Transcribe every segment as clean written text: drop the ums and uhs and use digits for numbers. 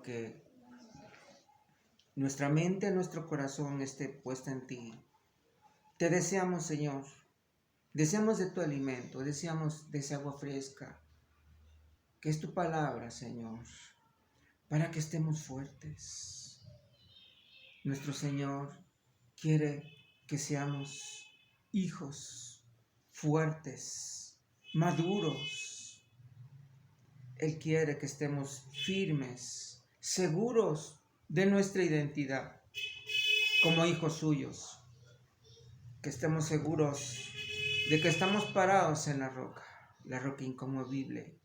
que nuestra mente, nuestro corazón esté puesta en ti. Te deseamos, Señor. Deseamos de tu alimento, deseamos de esa agua fresca, que es tu palabra, Señor, para que estemos fuertes. Nuestro Señor quiere que seamos hijos fuertes, maduros. Él quiere que estemos firmes, seguros de nuestra identidad como hijos suyos, que estemos seguros de que estamos parados en la roca inconmovible.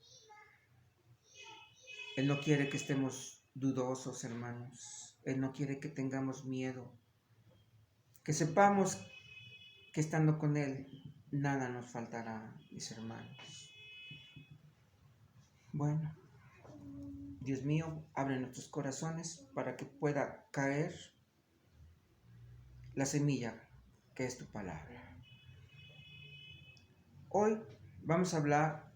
Él no quiere que estemos dudosos, hermanos. Él no quiere que tengamos miedo. Que sepamos que estando con Él, nada nos faltará, mis hermanos. Bueno, Dios mío, abre nuestros corazones para que pueda caer la semilla que es tu palabra. Hoy vamos a hablar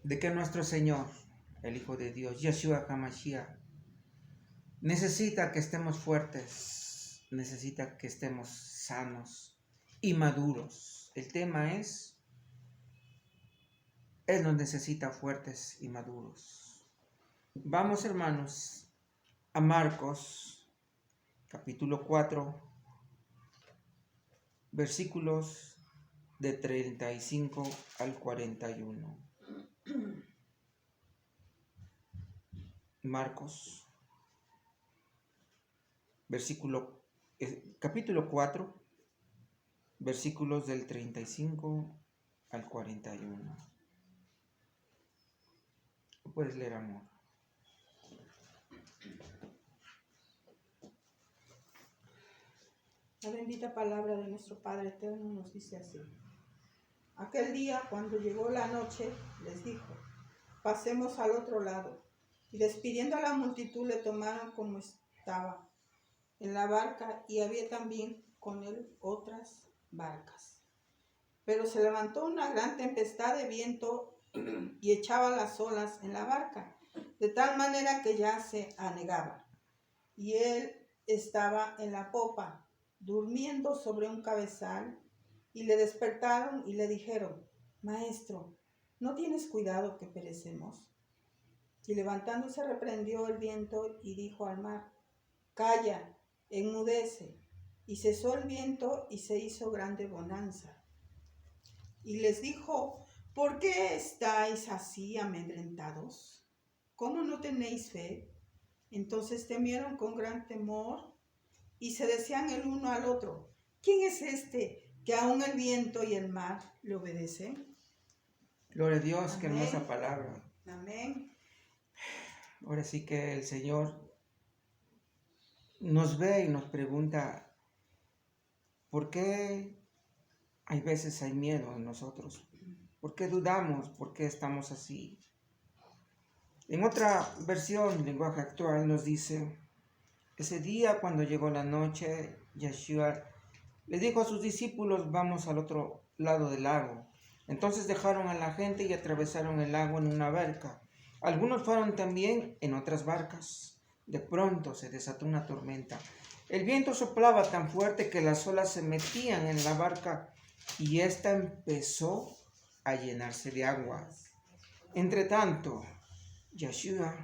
de que nuestro Señor, el Hijo de Dios, Yeshua HaMashiach, necesita que estemos fuertes, necesita que estemos sanos y maduros. El tema es, Él nos necesita fuertes y maduros. Vamos, hermanos, a Marcos, capítulo 4, versículos de 35 al 41. Marcos, capítulo 4, versículos del 35 al 41. Puedes leer, amor. La bendita palabra de nuestro Padre Eterno nos dice así. Aquel día, cuando llegó la noche, les dijo, pasemos al otro lado. Y despidiendo a la multitud, le tomaron como estaba en la barca, y había también con él otras barcas. Pero se levantó una gran tempestad de viento y echaba las olas en la barca, de tal manera que ya se anegaba. Y él estaba en la popa, durmiendo sobre un cabezal, y le despertaron y le dijeron, Maestro, ¿no tienes cuidado que perecemos? Y levantándose reprendió el viento y dijo al mar, Calla, enmudece. Y cesó el viento y se hizo grande bonanza. Y les dijo, ¿por qué estáis así amedrentados? ¿Cómo no tenéis fe? Entonces temieron con gran temor y se decían el uno al otro, ¿quién es este que aún el viento y el mar le obedecen? Gloria a Dios, Amén. qué hermosa palabra. Amén. Ahora sí que el Señor nos ve y nos pregunta, ¿por qué hay veces hay miedo en nosotros? ¿Por qué dudamos? ¿Por qué estamos así? En otra versión, lenguaje actual, nos dice, ese día cuando llegó la noche, Yeshua le dijo a sus discípulos, vamos al otro lado del lago. Entonces dejaron a la gente y atravesaron el lago en una barca. Algunos fueron también en otras barcas. De pronto se desató una tormenta. El viento soplaba tan fuerte que las olas se metían en la barca y ésta empezó a llenarse de agua. Entretanto, Yeshua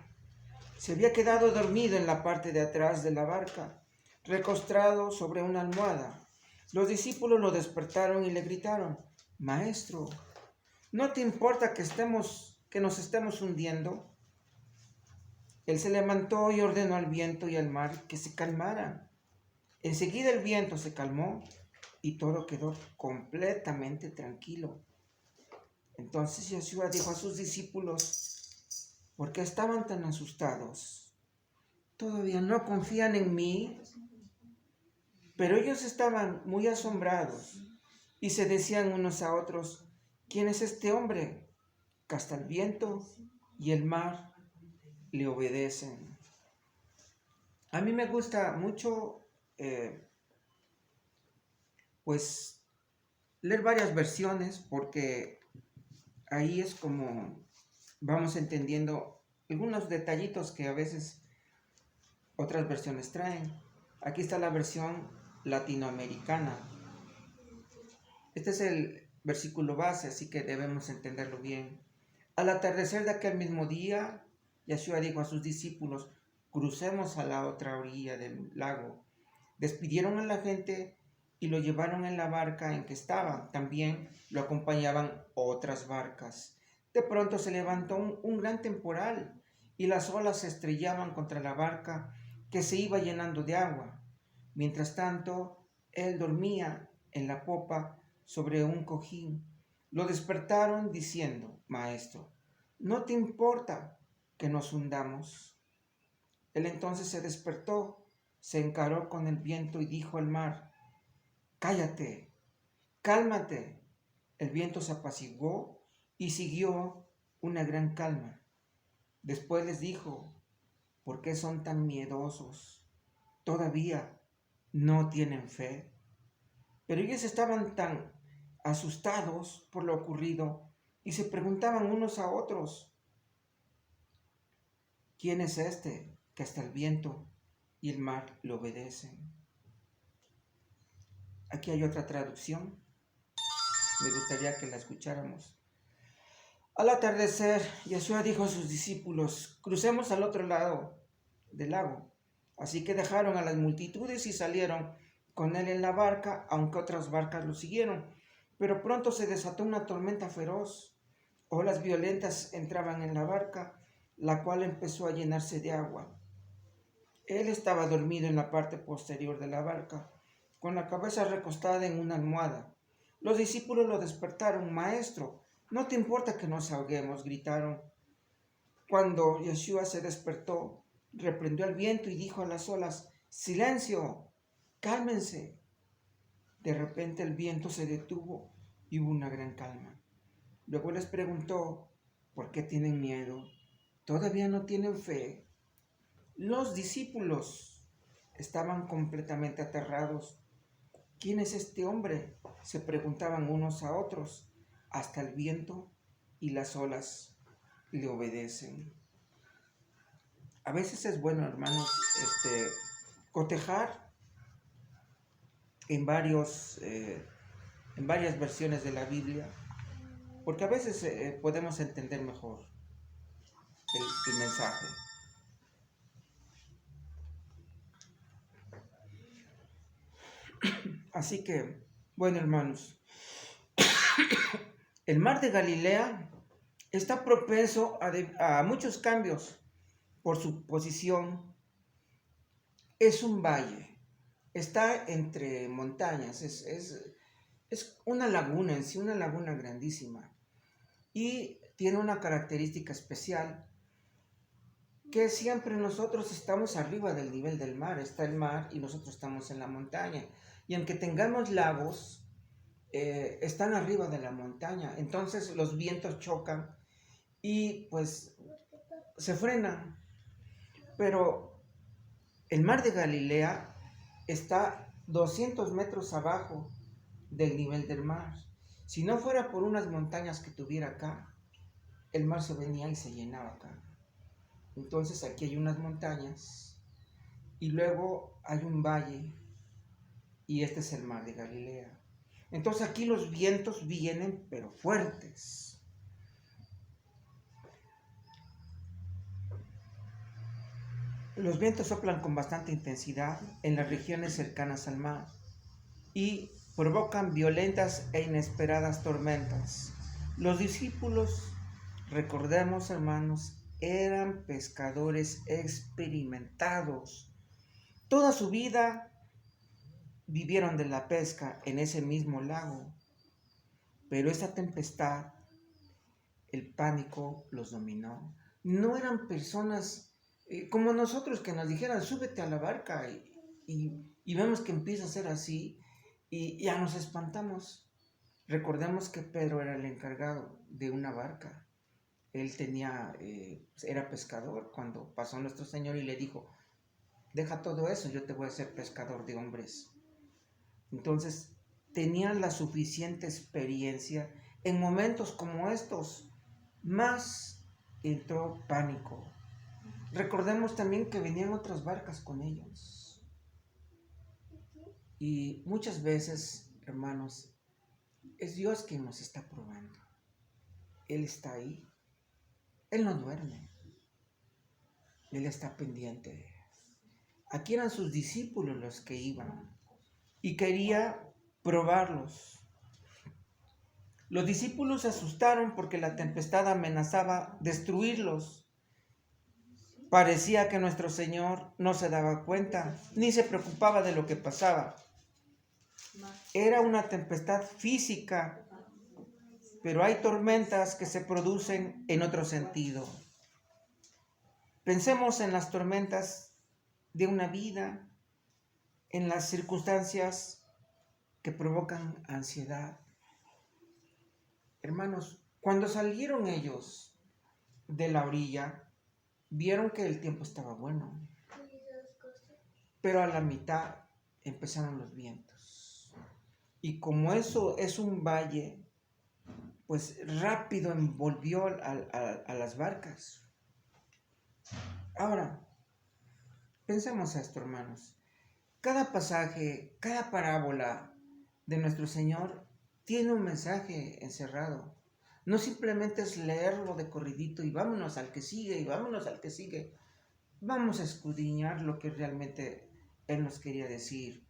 se había quedado dormido en la parte de atrás de la barca, recostado sobre una almohada. Los discípulos lo despertaron y le gritaron, Maestro, ¿no te importa que nos estemos hundiendo? Él se levantó y ordenó al viento y al mar que se calmaran. Enseguida el viento se calmó y todo quedó completamente tranquilo. Entonces Yeshua dijo a sus discípulos, ¿por qué estaban tan asustados? ¿Todavía no confían en mí? Pero ellos estaban muy asombrados y se decían unos a otros, ¿quién es este hombre? Que hasta el viento y el mar le obedecen. A mí me gusta mucho, leer varias versiones porque ahí es como vamos entendiendo algunos detallitos que a veces Otras versiones traen. Aquí está la versión latinoamericana. Este es el versículo base, así que debemos entenderlo bien. Al atardecer de aquel mismo día, Yeshua dijo a sus discípulos: crucemos a la otra orilla del lago. Despidieron a la gente y lo llevaron en la barca en que estaban. También lo acompañaban otras barcas. De pronto se levantó un gran temporal y las olas se estrellaban contra la barca, que se iba llenando de agua. Mientras tanto, él dormía en la popa sobre un cojín. Lo despertaron diciendo: Maestro, ¿no te importa que nos hundamos? Él entonces se despertó, se encaró con el viento y dijo al mar: Cállate, cálmate. El viento se apaciguó y siguió una gran calma. Después les dijo: ¿por qué son tan miedosos? ¿Todavía no tienen fe? Pero ellos estaban tan asustados por lo ocurrido y se preguntaban unos a otros: ¿quién es este que hasta el viento y el mar le obedecen? Aquí hay otra traducción. Me gustaría que la escucháramos. Al atardecer, Yeshua dijo a sus discípulos: crucemos al otro lado del lago. Así que dejaron a las multitudes y salieron con él en la barca, aunque otras barcas lo siguieron. Pero pronto se desató una tormenta feroz. Olas violentas entraban en la barca, la cual empezó a llenarse de agua. Él estaba dormido en la parte posterior de la barca, con la cabeza recostada en una almohada. Los discípulos lo despertaron: Maestro, ¿no te importa que nos ahoguemos?, gritaron. Cuando Yeshua se despertó, reprendió al viento y dijo a las olas: ¡silencio! ¡Cálmense! De repente el viento se detuvo y hubo una gran calma. Luego les preguntó: ¿por qué tienen miedo? ¿Todavía no tienen fe? Los discípulos estaban completamente aterrados. ¿Quién es este hombre?, se preguntaban unos a otros. Hasta el viento y las olas le obedecen. A veces es bueno, hermanos, cotejar en varias versiones de la Biblia, porque a veces podemos entender mejor el mensaje. Así que, bueno, hermanos, el mar de Galilea está propenso a muchos cambios por su posición. Es un valle, está entre montañas, es una laguna en sí, una laguna grandísima. Y tiene una característica especial, que siempre nosotros estamos arriba del nivel del mar. Está el mar y nosotros estamos en la montaña. Y aunque tengamos lagos, están arriba de la montaña. Entonces los vientos chocan y pues se frenan. Pero el mar de Galilea está 200 metros abajo del nivel del mar. Si no fuera por unas montañas que tuviera acá, el mar se venía y se llenaba acá. Entonces aquí hay unas montañas y luego hay un valle, y este es el mar de Galilea. Entonces aquí los vientos vienen pero fuertes. Los vientos soplan con bastante intensidad en las regiones cercanas al mar y provocan violentas e inesperadas tormentas. Los discípulos, recordemos, hermanos, eran pescadores experimentados. Toda su vida vivieron de la pesca en ese mismo lago, pero esa tempestad, el pánico los dominó. No eran personas como nosotros, que nos dijeran: súbete a la barca, y vemos que empieza a ser así y ya nos espantamos. Recordemos que Pedro era el encargado de una barca. Él era pescador cuando pasó nuestro Señor y le dijo: deja todo eso, yo te voy a hacer pescador de hombres. Entonces tenían la suficiente experiencia. En momentos como estos, más entró pánico. recordemos también que venían otras barcas con ellos. Y muchas veces, hermanos, es Dios quien nos está probando. Él está ahí. Él no duerme. Él está pendiente. Aquí eran sus discípulos los que iban y quería probarlos. Los discípulos se asustaron porque la tempestad amenazaba destruirlos. Parecía que nuestro Señor no se daba cuenta ni se preocupaba de lo que pasaba. Era una tempestad física, pero hay tormentas que se producen en otro sentido. Pensemos en las tormentas de una vida, en las circunstancias que provocan ansiedad. Hermanos, cuando salieron ellos de la orilla, vieron que el tiempo estaba bueno, pero a la mitad empezaron los vientos. Y como eso es un valle, pues rápido envolvió a las barcas. Ahora, pensemos esto, hermanos. Cada pasaje, cada parábola de nuestro Señor tiene un mensaje encerrado. No simplemente es leerlo de corridito y vámonos al que sigue y vámonos al que sigue. Vamos a escudriñar lo que realmente Él nos quería decir.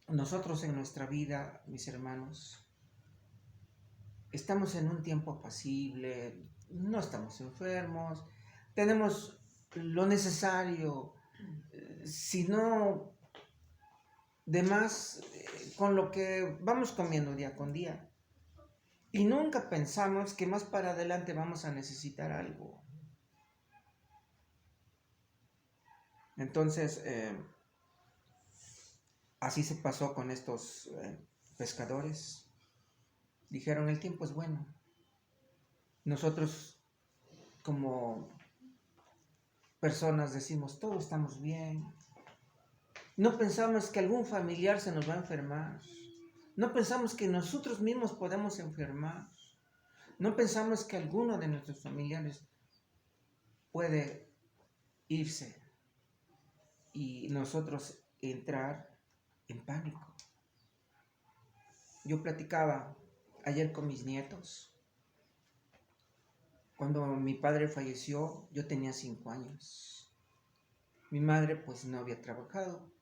Nosotros en nuestra vida, mis hermanos, estamos en un tiempo apacible, no estamos enfermos, tenemos lo necesario, sino de más con lo que vamos comiendo día con día. Y nunca pensamos que más para adelante vamos a necesitar algo. Entonces, así se pasó con estos pescadores. Dijeron, el tiempo es bueno. Nosotros como personas decimos, todos estamos bien. No pensamos que algún familiar se nos va a enfermar. No pensamos que nosotros mismos podemos enfermar. No pensamos que alguno de nuestros familiares puede irse y nosotros entrar en pánico. Yo platicaba ayer con mis nietos. Cuando mi padre falleció, yo tenía 5 años. Mi madre pues no había trabajado.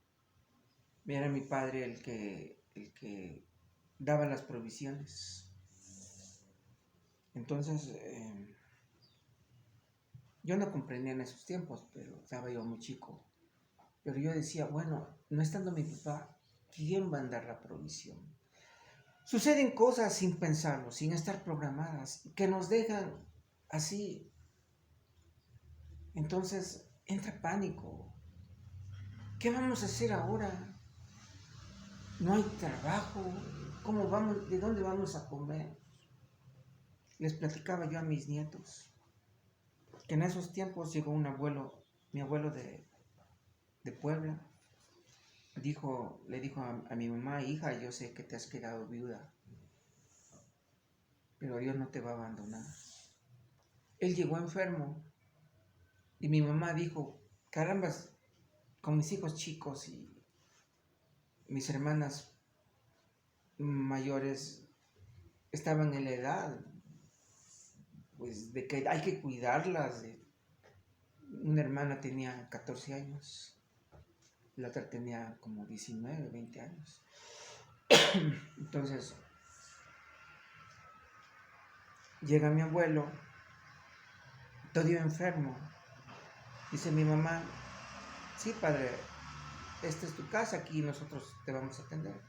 Era mi padre el que daba las provisiones. Entonces, yo no comprendía en esos tiempos, pero estaba yo muy chico. Pero yo decía, bueno, no estando mi papá, ¿quién va a dar la provisión? Suceden cosas sin pensarlo, sin estar programadas, que nos dejan así. Entonces, entra pánico. ¿Qué vamos a hacer ahora? No hay trabajo. ¿Cómo vamos? ¿De dónde vamos a comer? Les platicaba yo a mis nietos que en esos tiempos llegó un abuelo, mi abuelo de Puebla. Le dijo a mi mamá, hija, yo sé que te has quedado viuda, pero Dios no te va a abandonar. Él llegó enfermo y mi mamá dijo, carambas, con mis hijos chicos y mis hermanas mayores estaban en la edad, pues de que hay que cuidarlas. Una hermana tenía 14 años, la otra tenía como 19, 20 años. Entonces, llega mi abuelo, todo enfermo. Dice mi mamá, sí, padre, esta es tu casa, aquí nosotros te vamos a atender.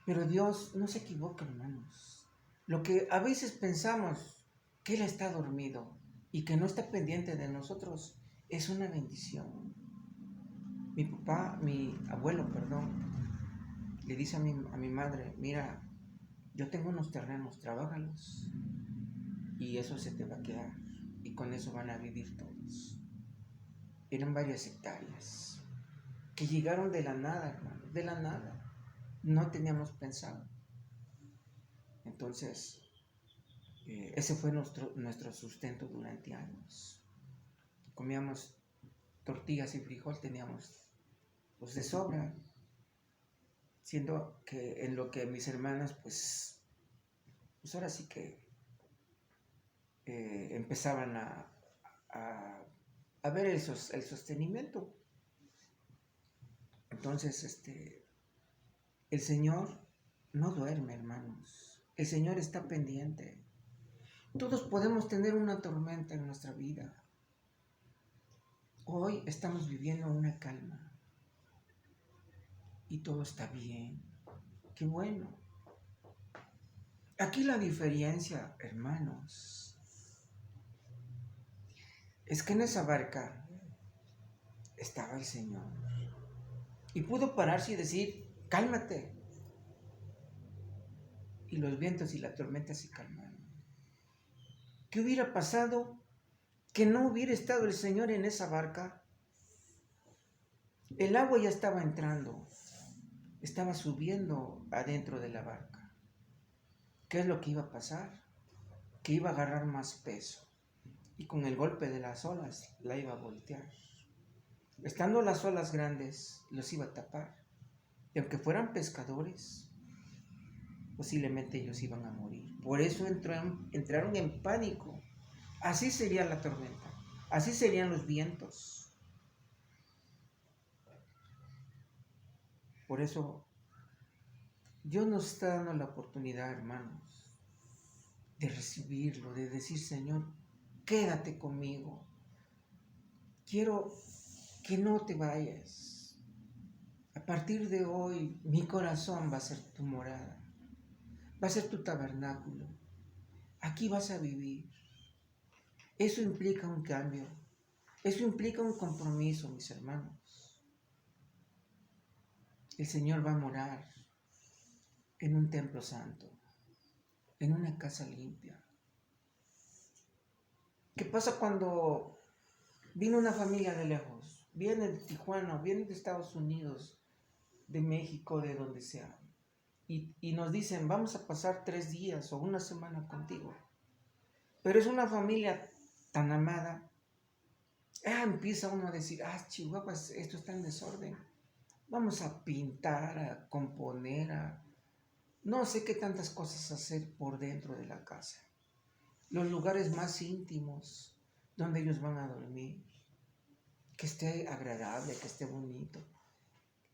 Pero Dios no se equivoca, hermanos. Lo que a veces pensamos que Él está dormido y que no está pendiente de nosotros es una bendición. Mi abuelo, le dice a mi madre, mira, yo tengo unos terrenos, trabájalos y eso se te va a quedar y con eso van a vivir todos. Eran varias hectáreas que llegaron de la nada, hermano, de la nada. No teníamos pensado. Entonces, ese fue nuestro sustento durante años. comíamos tortillas y frijol, teníamos pues de sobra, siendo que en lo que mis hermanas pues ahora sí que empezaban a ver el sostenimiento. Entonces, el Señor no duerme, hermanos. El Señor está pendiente. Todos podemos tener una tormenta en nuestra vida. Hoy estamos viviendo una calma. Y todo está bien. Qué bueno. Aquí la diferencia, hermanos, es que en esa barca estaba el Señor. Y pudo pararse y decir, cálmate. Y los vientos y la tormenta se calmaron. ¿Qué hubiera pasado que no hubiera estado el Señor en esa barca? El agua ya estaba entrando, estaba subiendo adentro de la barca. ¿Qué es lo que iba a pasar? Que iba a agarrar más peso y con el golpe de las olas la iba a voltear. Estando las olas grandes, los iba a tapar. Y aunque fueran pescadores, posiblemente ellos iban a morir. Por eso entraron en pánico. Así sería la tormenta, así serían los vientos. Por eso Dios nos está dando la oportunidad, hermanos, de recibirlo, de decir, Señor, quédate conmigo. Quiero que no te vayas. A partir de hoy, mi corazón va a ser tu morada, va a ser tu tabernáculo. Aquí vas a vivir. Eso implica un cambio. Eso implica un compromiso, mis hermanos. El Señor va a morar en un templo santo, en una casa limpia. ¿Qué pasa cuando vino una familia de lejos? Viene de Tijuana, viene de Estados Unidos, de México, de donde sea. Y nos dicen, vamos a pasar 3 días o una semana contigo. Pero es una familia tan amada. Empieza uno a decir, Chihuahuas, esto está en desorden. Vamos a pintar, a componer, no sé qué tantas cosas hacer por dentro de la casa. Los lugares más íntimos donde ellos van a dormir. Que esté agradable, que esté bonito,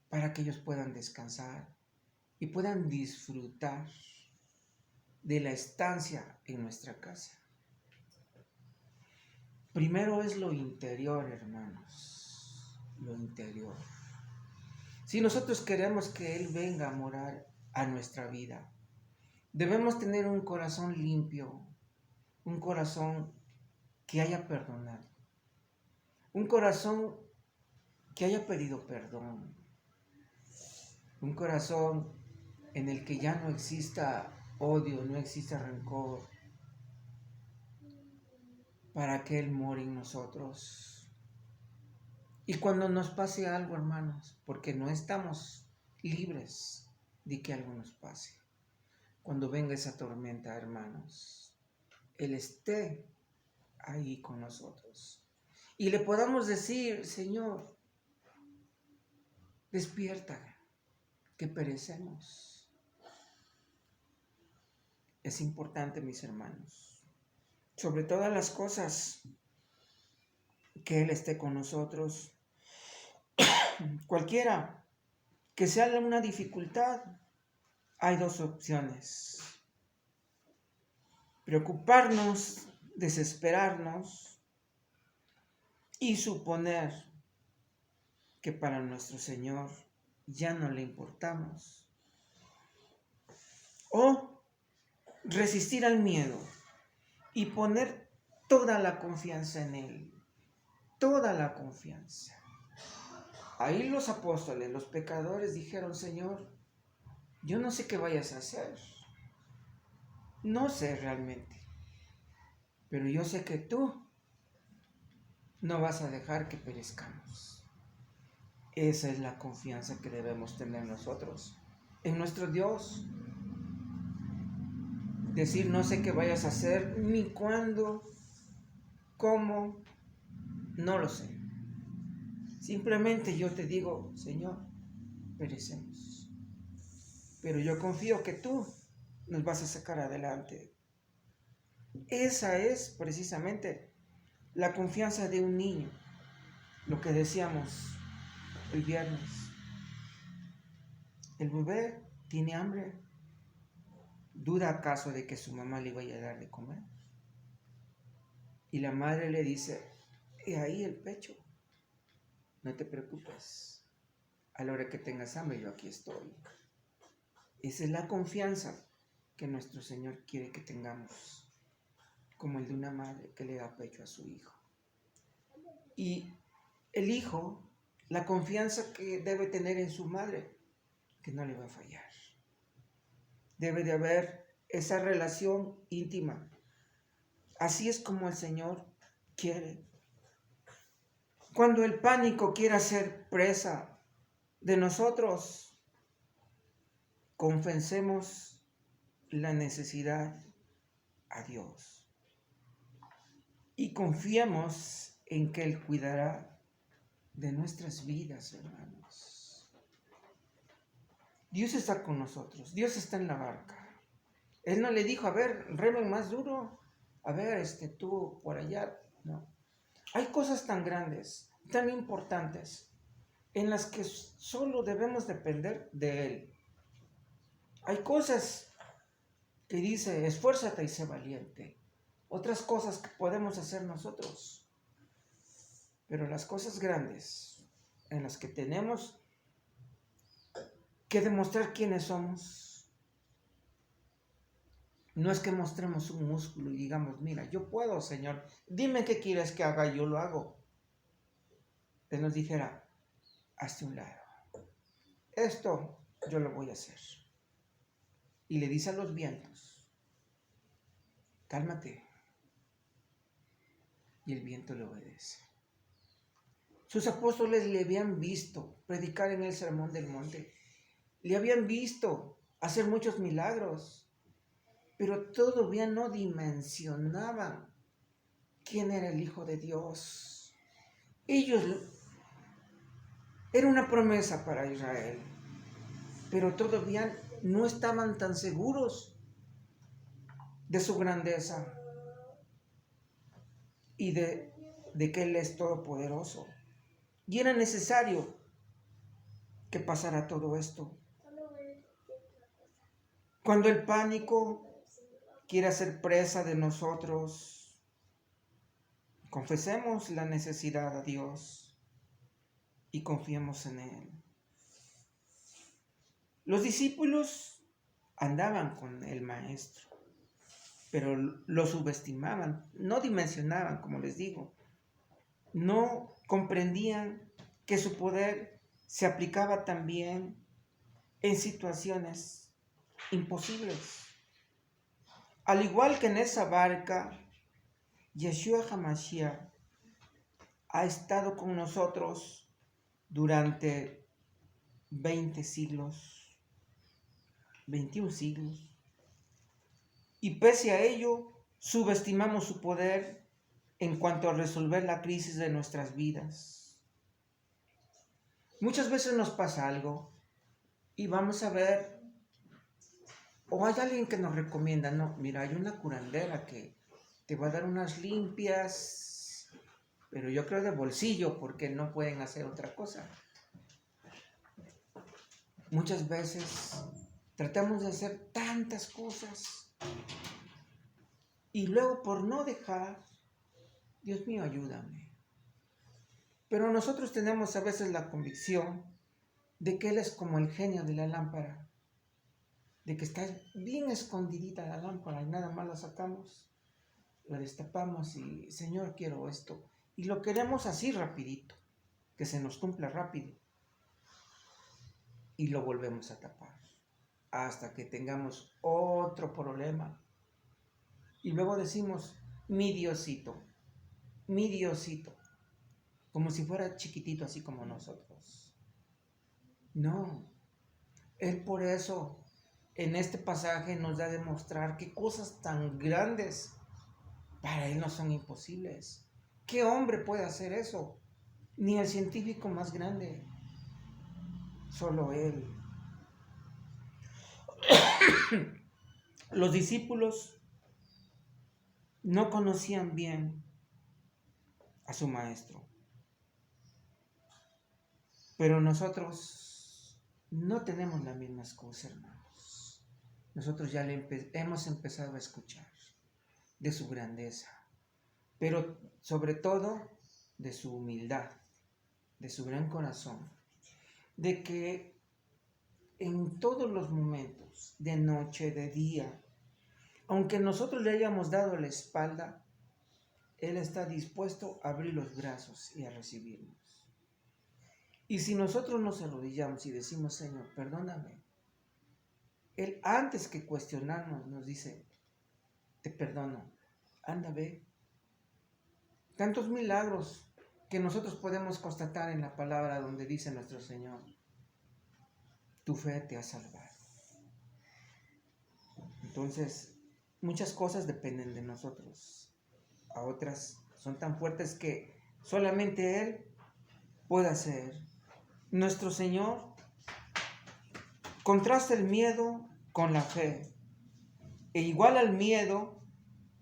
para que ellos puedan descansar y puedan disfrutar de la estancia en nuestra casa. Primero es lo interior, hermanos, lo interior. Si nosotros queremos que Él venga a morar a nuestra vida, debemos tener un corazón limpio, un corazón que haya perdonado, un corazón que haya pedido perdón, un corazón en el que ya no exista odio, no exista rencor, para que Él more en nosotros. Y cuando nos pase algo, hermanos, porque no estamos libres de que algo nos pase, cuando venga esa tormenta, hermanos, Él esté ahí con nosotros. Y le podamos decir, Señor, despierta, que perecemos. Es importante, mis hermanos, sobre todas las cosas, que Él esté con nosotros. Cualquiera que sea una dificultad, hay 2 opciones. Preocuparnos, desesperarnos y suponer que para nuestro Señor ya no le importamos. O resistir al miedo y poner toda la confianza en Él. Toda la confianza. Ahí los apóstoles, los pecadores dijeron, Señor, yo no sé qué vayas a hacer. No sé realmente. Pero yo sé que tú no vas a dejar que perezcamos. Esa es la confianza que debemos tener nosotros en nuestro Dios. Decir, no sé qué vayas a hacer, ni cuándo, cómo, No lo sé. Simplemente yo te digo, Señor, perecemos. Pero yo confío que tú nos vas a sacar adelante. Esa es precisamente la confianza de un niño. Lo que decíamos el viernes. El bebé tiene hambre. ¿Duda acaso de que su mamá le vaya a dar de comer? Y la madre le dice, he ahí el pecho. No te preocupes. A la hora que tengas hambre, yo aquí estoy. Esa es la confianza que nuestro Señor quiere que tengamos, como el de una madre que le da pecho a su hijo. Y el hijo, la confianza que debe tener en su madre, que no le va a fallar. Debe de haber esa relación íntima. Así es como el Señor quiere. Cuando el pánico quiera ser presa de nosotros, confesemos la necesidad a Dios y confiemos en que Él cuidará de nuestras vidas, hermanos. Dios está con nosotros, Dios está en la barca. Él no le dijo, a ver, remen más duro, a ver, tú por allá, no. Hay cosas tan grandes, tan importantes, en las que solo debemos depender de Él. Hay cosas que dice, esfuérzate y sé valiente. Otras cosas que podemos hacer nosotros. Pero las cosas grandes, en las que tenemos que demostrar quiénes somos, no es que mostremos un músculo y digamos, mira, yo puedo, Señor, dime qué quieres que haga y yo lo hago. Él nos dijera, hazte un lado. Esto yo lo voy a hacer. Y le dice a los vientos, cálmate. Y el viento le obedece. Sus apóstoles le habían visto predicar en el Sermón del Monte. Le habían visto hacer muchos milagros. Pero todavía no dimensionaban quién era el Hijo de Dios. Ellos, era una promesa para Israel, pero todavía no estaban tan seguros de su grandeza y de que Él es todopoderoso. Y era necesario que pasara todo esto. Cuando el pánico quiere hacer presa de nosotros, confesemos la necesidad a Dios y confiemos en Él. Los discípulos andaban con el Maestro, pero lo subestimaban, no dimensionaban, como les digo. No comprendían que su poder se aplicaba también en situaciones imposibles. Al igual que en esa barca, Yeshua HaMashiach ha estado con nosotros durante 20 siglos, 21 siglos. Y pese a ello, subestimamos su poder en cuanto a resolver la crisis de nuestras vidas. Muchas veces nos pasa algo y vamos a ver, o hay alguien que nos recomienda, no, mira, hay una curandera que te va a dar unas limpias, pero yo creo de bolsillo porque no pueden hacer otra cosa. Muchas veces tratamos de hacer tantas cosas y luego por no dejar, Dios mío, ayúdame. Pero nosotros tenemos a veces la convicción de que Él es como el genio de la lámpara, de que está bien escondidita la lámpara y nada más la sacamos, la destapamos y, Señor, quiero esto. Y lo queremos así rapidito, que se nos cumpla rápido. Y lo volvemos a tapar hasta que tengamos otro problema. Y luego decimos, mi Diosito, como si fuera chiquitito así como nosotros. No, Él por eso en este pasaje nos da a demostrar que cosas tan grandes para Él no son imposibles. ¿Qué hombre puede hacer eso? Ni el científico más grande. Solo Él. Los discípulos no conocían bien a su maestro. Pero nosotros no tenemos la misma excusa, hermanos. Nosotros ya hemos empezado a escuchar de su grandeza, pero sobre todo de su humildad, de su gran corazón, de que en todos los momentos, de noche, de día, aunque nosotros le hayamos dado la espalda, Él está dispuesto a abrir los brazos y a recibirnos. Y si nosotros nos arrodillamos y decimos, Señor, perdóname, Él antes que cuestionarnos nos dice, te perdono, anda, ve. Tantos milagros que nosotros podemos constatar en la palabra donde dice nuestro Señor, tu fe te ha salvado. Entonces, muchas cosas dependen de nosotros. A otras son tan fuertes que solamente Él puede hacer. Nuestro Señor contrasta el miedo con la fe e iguala el miedo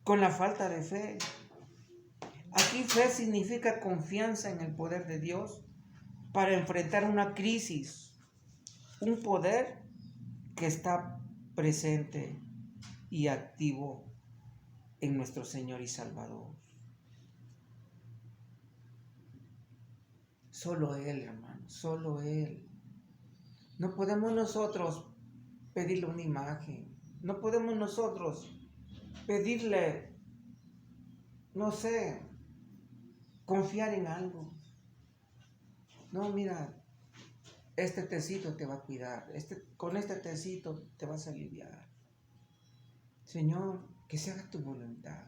con la falta de fe. Aquí fe significa confianza en el poder de Dios para enfrentar una crisis, un poder que está presente y activo en nuestro Señor y Salvador. Solo Él, hermano, solo Él. No podemos nosotros pedirle una imagen, no podemos nosotros pedirle, no sé, confiar en algo. No, mira, este tecito te va a cuidar, con este tecito te vas a aliviar. Señor, que se haga tu voluntad.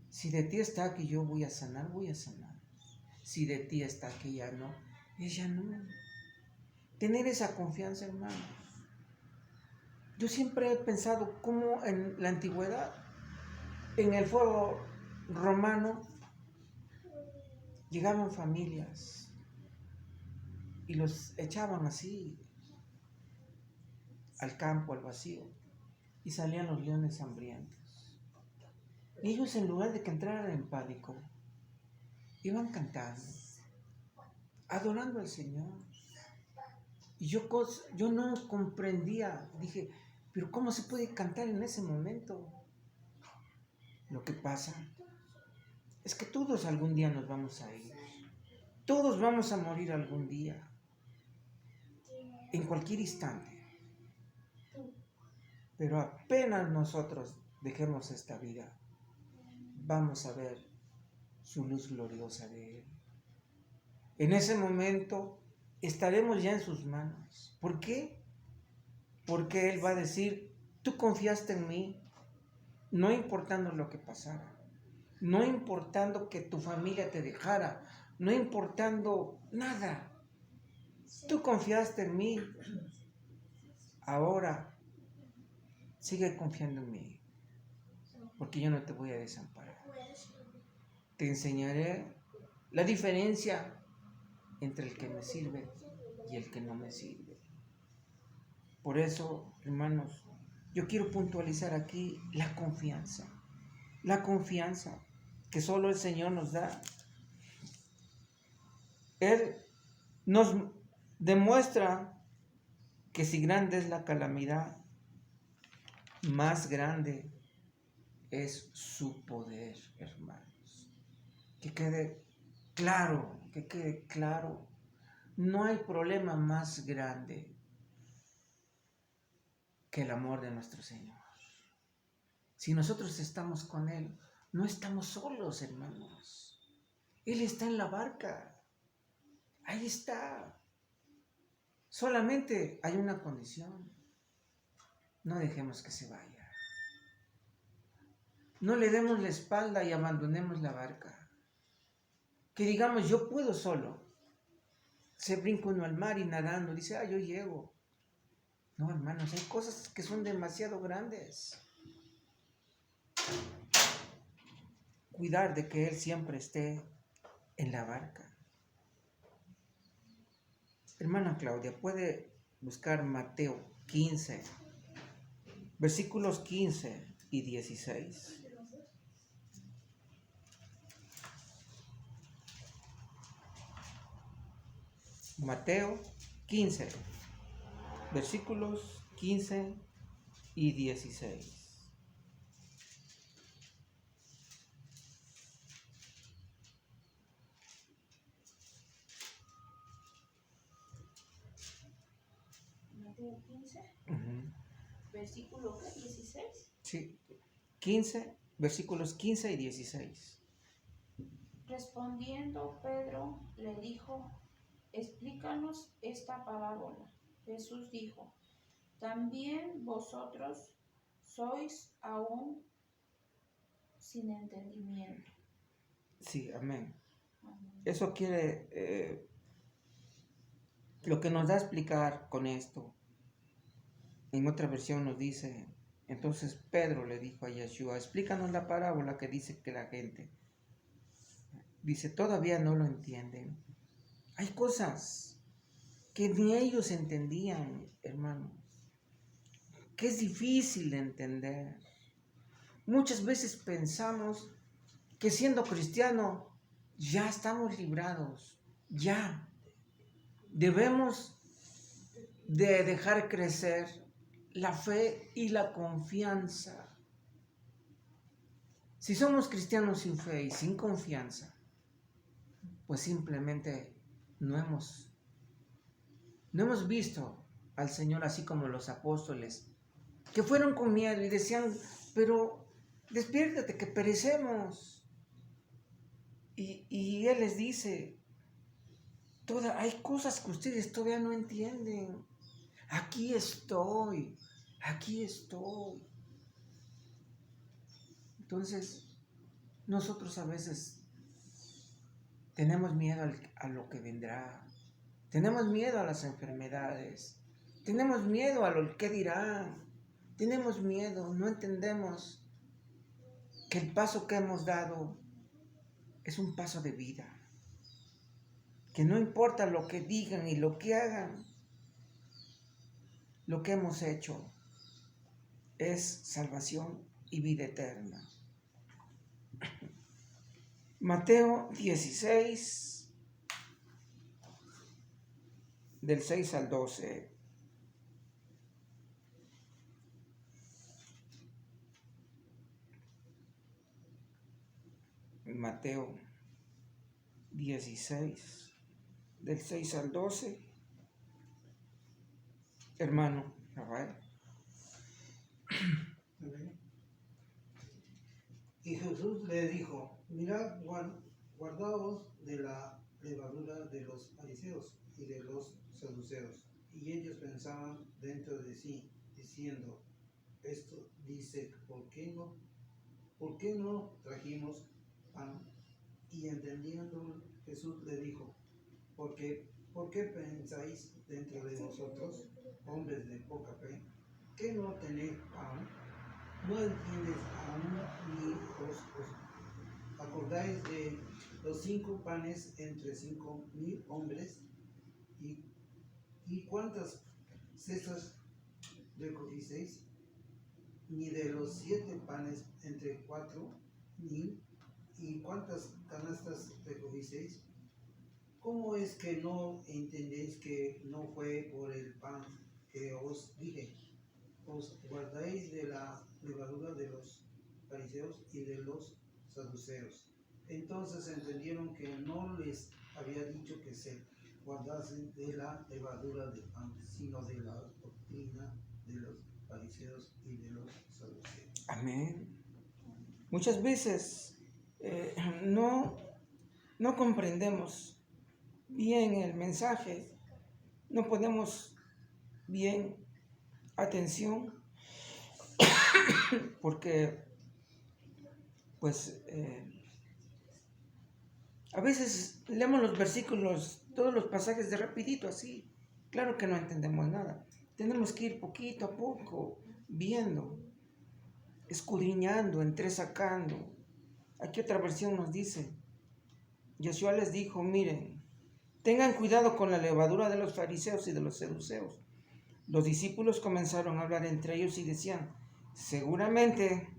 Si de ti está que yo voy a sanar, voy a sanar. Si de ti está que ya no, ella no. Tener esa confianza, hermanos. Yo siempre he pensado cómo en la antigüedad, en el foro romano, llegaban familias y los echaban así al campo, al vacío, y salían los leones hambrientos. Y ellos, en lugar de que entraran en pánico, iban cantando, adorando al Señor. Y yo no comprendía, dije, pero ¿cómo se puede cantar en ese momento? Lo que pasa es que todos algún día nos vamos a ir. Todos vamos a morir algún día, en cualquier instante. Pero apenas nosotros dejemos esta vida, vamos a ver su luz gloriosa de Él. En ese momento estaremos ya en sus manos. ¿Por qué? Porque Él va a decir, tú confiaste en mí, no importando lo que pasara, no importando que tu familia te dejara, no importando nada. Tú confiaste en mí, ahora sigue confiando en mí, porque yo no te voy a desamparar. Te enseñaré la diferencia entre el que me sirve y el que no me sirve. Por eso, hermanos, yo quiero puntualizar aquí la confianza que solo el Señor nos da. Él nos demuestra que si grande es la calamidad, más grande es su poder, hermanos. Que quede claro, no hay problema más grande que el amor de nuestro Señor. Si nosotros estamos con Él, no estamos solos, hermanos. Él está en la barca. Ahí está. Solamente hay una condición. No dejemos que se vaya. No le demos la espalda y abandonemos la barca. Que digamos, yo puedo solo. Se brinca uno al mar y nadando, dice, yo llego. No, hermanos, hay cosas que son demasiado grandes. cuidar de que Él siempre esté en la barca. Hermana Claudia, puede buscar Mateo 15, versículos 15 y 16. Mateo 15, versículos 15 y 16. Mateo 15, Uh-huh. versículo ¿qué? 16. Sí, 15, versículos 15 y 16. Respondiendo Pedro le dijo, explícanos esta parábola. Jesús dijo, ¿también vosotros sois aún sin entendimiento? Sí, amén. Amén. Eso quiere, lo que nos da a explicar con esto. En otra versión nos dice, entonces Pedro le dijo a Yeshua, explícanos la parábola que dice que la gente, dice, todavía no lo entienden. Hay cosas que ni ellos entendían, hermanos, que es difícil de entender. Muchas veces pensamos que siendo cristiano ya estamos librados, ya debemos de dejar crecer la fe y la confianza. Si somos cristianos sin fe y sin confianza, pues simplemente no hemos visto al Señor así como los apóstoles, que fueron con miedo y decían, pero despiértate que perecemos. Y Él les dice, hay cosas que ustedes todavía no entienden. Aquí estoy. Entonces, nosotros a veces tenemos miedo a lo que vendrá. Tenemos miedo a las enfermedades. Tenemos miedo a lo que dirán. Tenemos miedo, no entendemos que el paso que hemos dado es un paso de vida. Que no importa lo que digan y lo que hagan, lo que hemos hecho es salvación y vida eterna. Mateo 16, del 6 al 12. Mateo 16, del 6 al 12. Hermano Rafael. Y Jesús le dijo, mirad, guardaos de la levadura de los fariseos y de los saduceos. Y ellos pensaban dentro de sí, diciendo, esto dice, ¿por qué no trajimos pan? Y entendiendo Jesús le dijo, ¿por qué pensáis dentro de vosotros, hombres de poca fe, que no tenéis pan? ¿No entiendes aún ni os acordáis de los 5 panes entre 5,000 hombres? ¿Y cuántas cestas recogisteis? Ni de los 7 panes entre 4,000. ¿Y cuántas canastas recogisteis? ¿Cómo es que no entendéis que no fue por el pan que os dije? Os guardáis de la levadura de los fariseos y de los saduceos. Entonces entendieron que no les había dicho que se guardasen de la levadura del pan, sino de la doctrina de los fariseos y de los saduceos. Amén. Muchas veces no comprendemos bien el mensaje, no ponemos bien atención, porque pues a veces leemos los versículos, todos los pasajes de rapidito así, claro que no entendemos nada, tenemos que ir poquito a poco viendo, escudriñando, entresacando, Aquí otra versión nos dice, Yeshua les dijo, miren, tengan cuidado con la levadura de los fariseos y de los saduceos. Los discípulos comenzaron a hablar entre ellos y decían, seguramente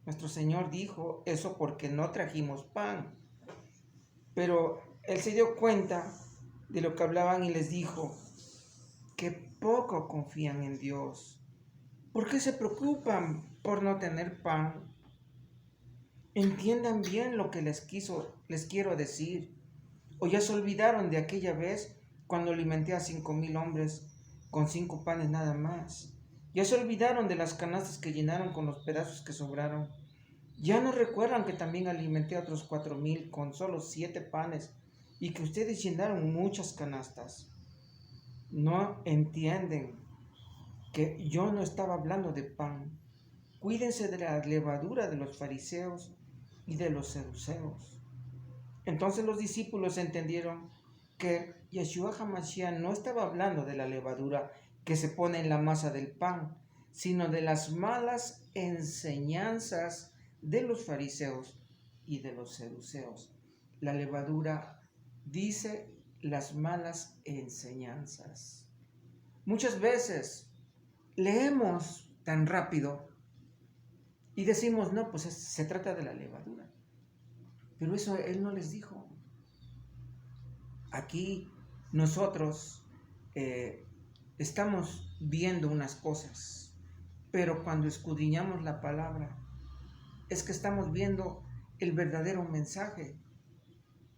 nuestro Señor dijo eso porque no trajimos pan. Pero Él se dio cuenta de lo que hablaban y les dijo que poco confían en Dios. ¿Por qué se preocupan por no tener pan? Entiendan bien lo que les quiero decir. ¿O ya se olvidaron de aquella vez cuando alimenté a 5,000 hombres con 5 panes nada más? ¿Ya se olvidaron de las canastas que llenaron con los pedazos que sobraron? ¿Ya no recuerdan que también alimenté a otros 4,000 con solo 7 panes y que ustedes llenaron muchas canastas? No entienden que yo no estaba hablando de pan. Cuídense de la levadura de los fariseos y de los saduceos. Entonces los discípulos entendieron que Yeshua HaMashiach no estaba hablando de la levadura que se pone en la masa del pan, sino de las malas enseñanzas de los fariseos y de los saduceos. La levadura dice las malas enseñanzas. Muchas veces leemos tan rápido y decimos, no, pues se trata de la levadura. Pero eso Él no les dijo. Aquí nosotros estamos viendo unas cosas, pero cuando escudriñamos la palabra, es que estamos viendo el verdadero mensaje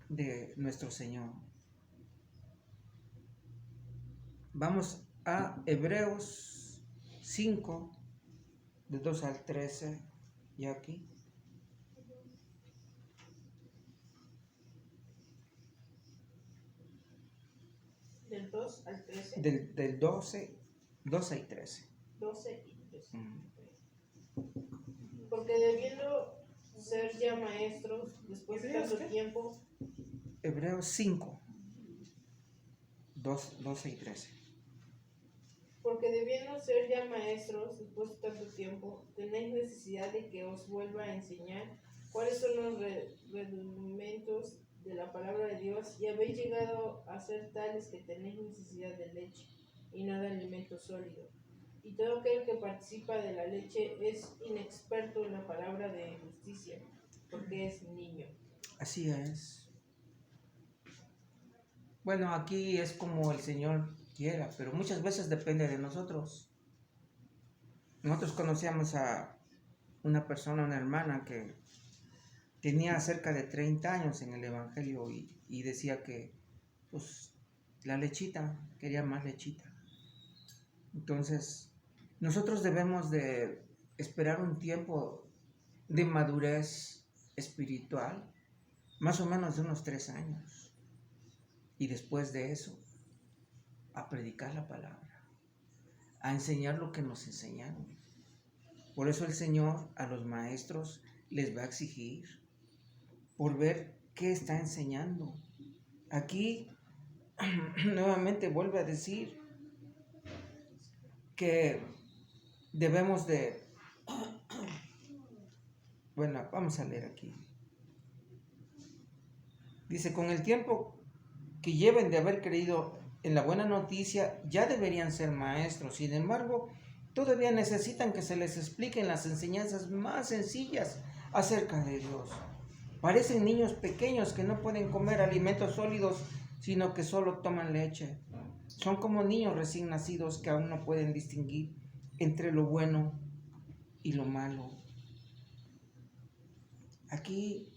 de nuestro Señor. Vamos a Hebreos 5, de 2 al 13, y aquí. Del 2 al 13. Del 12 y 13. 12 y 13. Mm. Porque debiendo ser ya maestros, después de tanto tiempo, Hebreos 5, 12 y 13. porque debiendo ser ya maestros, después de tanto tiempo, tenéis necesidad de que os vuelva a enseñar cuáles son los rudimentos de la palabra de Dios, y habéis llegado a ser tales que tenéis necesidad de leche y no de alimento sólido. Y todo aquel que participa de la leche es inexperto en la palabra de justicia, porque es niño. Así es. Bueno, aquí es como el Señor quiera, pero muchas veces depende de nosotros. Nosotros conocíamos a una persona, una hermana que tenía cerca de 30 años en el Evangelio y decía que pues la lechita, quería más lechita. Entonces, nosotros debemos de esperar un tiempo de madurez espiritual, más o menos de unos 3 años. Y después de eso, a predicar la palabra, a enseñar lo que nos enseñaron. Por eso el Señor a los maestros les va a exigir por ver qué está enseñando. Aquí nuevamente vuelve a decir que debemos de... Bueno, vamos a leer aquí. Dice, con el tiempo que lleven de haber creído en la buena noticia, ya deberían ser maestros. Sin embargo, todavía necesitan que se les expliquen las enseñanzas más sencillas acerca de Dios. Parecen niños pequeños que no pueden comer alimentos sólidos, sino que solo toman leche. Son como niños recién nacidos que aún no pueden distinguir entre lo bueno y lo malo. Aquí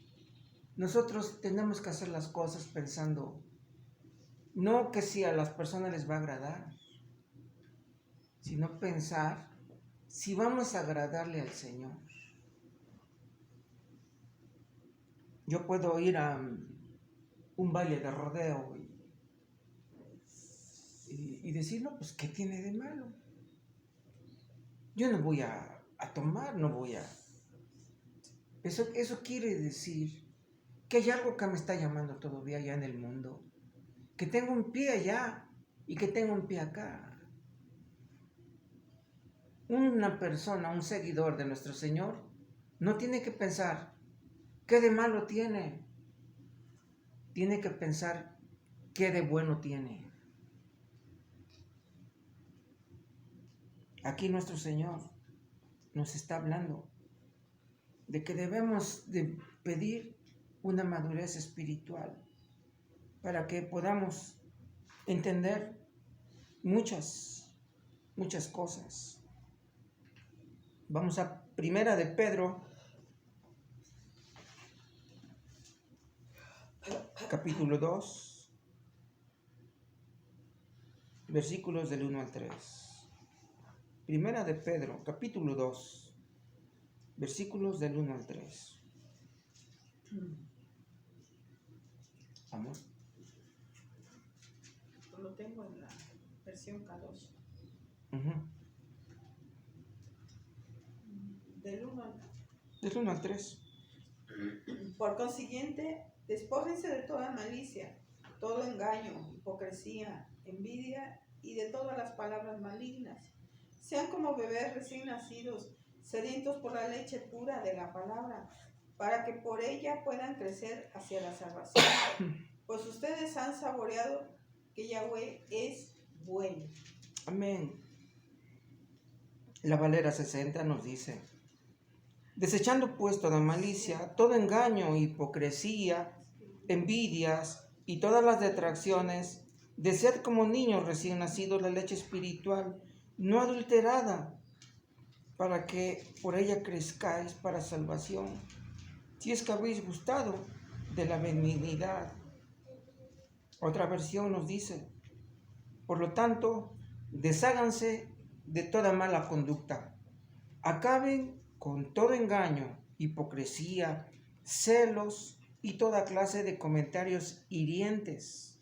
nosotros tenemos que hacer las cosas pensando, no que si a las personas les va a agradar, sino pensar si vamos a agradarle al Señor. Yo puedo ir a un baile de rodeo y decir, no, pues, ¿qué tiene de malo? Yo no voy a tomar, no voy a... Eso quiere decir que hay algo que me está llamando todavía allá en el mundo, que tengo un pie allá y que tengo un pie acá. Una persona, un seguidor de nuestro Señor, no tiene que pensar ¿Qué de malo tiene? Tiene que pensar qué de bueno tiene. Aquí nuestro Señor nos está hablando de que debemos de pedir una madurez espiritual para que podamos entender muchas cosas. Vamos a Primera de Pedro, capítulo 2, versículos del 1 al 3. Primera de Pedro, capítulo 2, versículos del 1 al 3. Amor. Lo tengo en la versión K2. Del 1 al 3. Del 1 al 3. Por consiguiente, despójense de toda malicia, todo engaño, hipocresía, envidia y de todas las palabras malignas. Sean como bebés recién nacidos, sedientos por la leche pura de la palabra, para que por ella puedan crecer hacia la salvación. Pues ustedes han saboreado que Yahweh es bueno. Amén. La Valera 60 nos dice: desechando pues toda malicia, todo engaño, hipocresía, envidias y todas las detracciones, desead como niños recién nacidos la leche espiritual, no adulterada, para que por ella crezcáis para salvación, si es que habéis gustado de la benignidad. Otra versión nos dice: por lo tanto, desháganse de toda mala conducta, acaben con todo engaño, hipocresía, celos y toda clase de comentarios hirientes.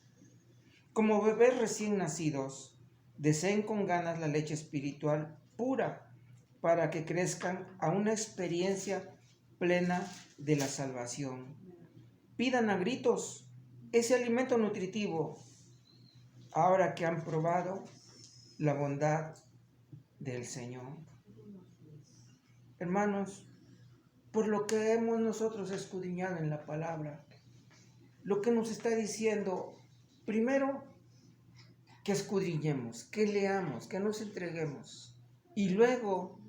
Como bebés recién nacidos, deseen con ganas la leche espiritual pura, para que crezcan a una experiencia plena de la salvación. Pidan a gritos ese alimento nutritivo, ahora que han probado la bondad del Señor. Hermanos, por lo que hemos nosotros escudriñado en la palabra, lo que nos está diciendo, primero, que escudriñemos, que leamos, que nos entreguemos, y luego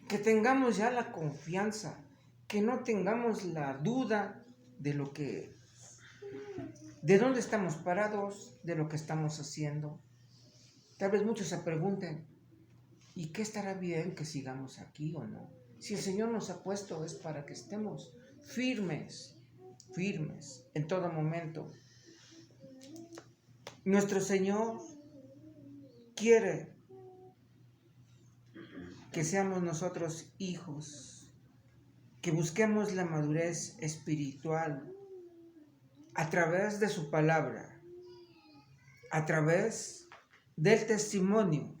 que tengamos ya la confianza, que no tengamos la duda de dónde estamos parados, de lo que estamos haciendo. Tal vez muchos se pregunten: ¿y qué estará bien que sigamos aquí o no? Si el Señor nos ha puesto es para que estemos firmes en todo momento. Nuestro Señor quiere que seamos nosotros hijos, que busquemos la madurez espiritual a través de su palabra, a través del testimonio,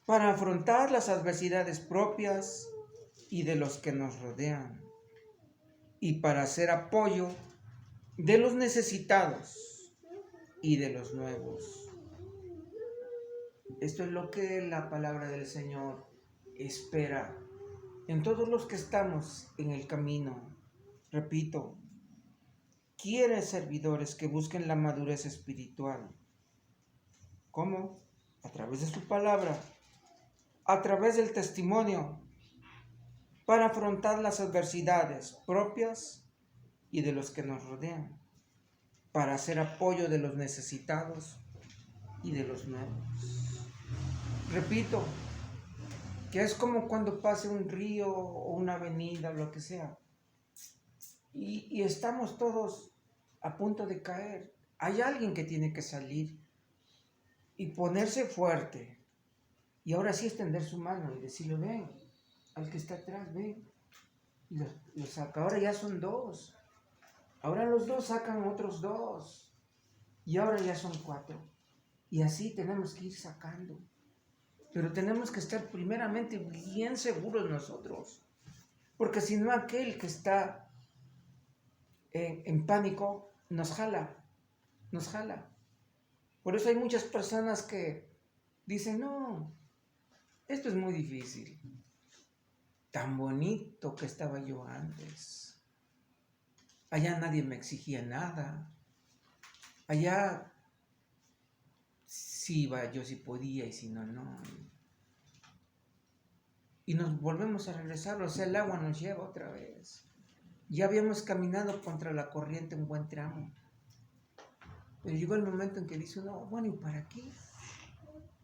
para afrontar las adversidades propias y de los que nos rodean, y para hacer apoyo de los necesitados y de los nuevos. Esto es lo que la palabra del Señor espera en todos los que estamos en el camino. Repito, quiere servidores que busquen la madurez espiritual. ¿Cómo? A través de su palabra, a través del testimonio, para afrontar las adversidades propias y de los que nos rodean, para hacer apoyo de los necesitados y de los nuevos. Repito, que es como cuando pase un río o una avenida o lo que sea, y estamos todos a punto de caer. Hay alguien que tiene que salir y ponerse fuerte, y ahora sí extender su mano y decirle: ven, al que está atrás, ven, y lo saca. Ahora ya son dos, ahora los dos sacan otros dos, y ahora ya son 4, y así tenemos que ir sacando. Pero tenemos que estar primeramente bien seguros nosotros, porque si no, aquel que está en pánico nos jala. Por eso hay muchas personas que dicen: no, esto es muy difícil. tan bonito que estaba yo antes. Allá nadie me exigía nada. Allá sí iba, yo sí podía y si no, no. Y nos volvemos a regresar, o sea, el agua nos lleva otra vez. Ya habíamos caminado contra la corriente un buen tramo. Pero llegó el momento en que dice uno, bueno, ¿y para qué?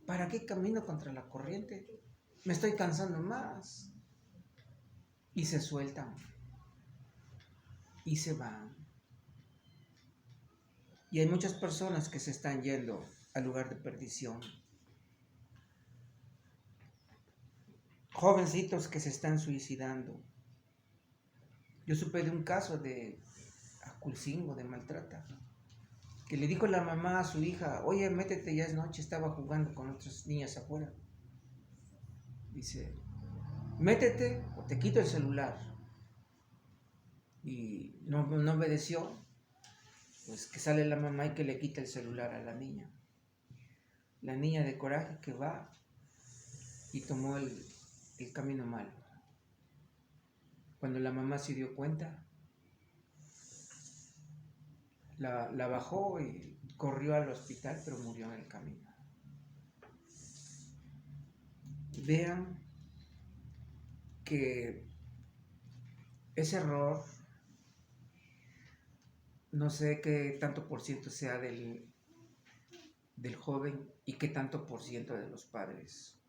¿Para qué camino contra la corriente? Me estoy cansando más. Y se sueltan. Y se van. Y hay muchas personas que se están yendo al lugar de perdición. Jovencitos que se están suicidando. Yo supe de un caso de Aculcingo, de maltrata, que le dijo la mamá a su hija, oye, métete, ya es noche, estaba jugando con otras niñas afuera. Dice, métete o te quito el celular. Y no obedeció, pues que sale la mamá y que le quita el celular a la niña. La niña de coraje que va y tomó el camino malo. Cuando la mamá se dio cuenta, la bajó y corrió al hospital, pero murió en el camino. Vean que ese error, no sé qué tanto por ciento sea del joven y qué tanto por ciento de los padres.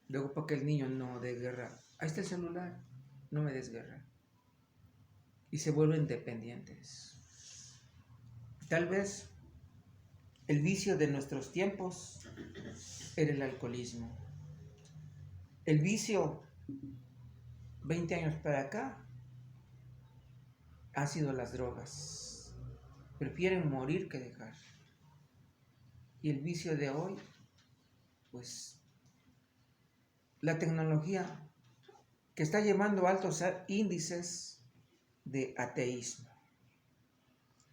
Luego, para que el niño no dé guerra, ahí está el celular, no me des guerra. Y se vuelven dependientes. Tal vez el vicio de nuestros tiempos era el alcoholismo. El vicio, 20 años para acá, han sido las drogas. Prefieren morir que dejar. Y el vicio de hoy, pues, la tecnología que está llevando altos índices de ateísmo.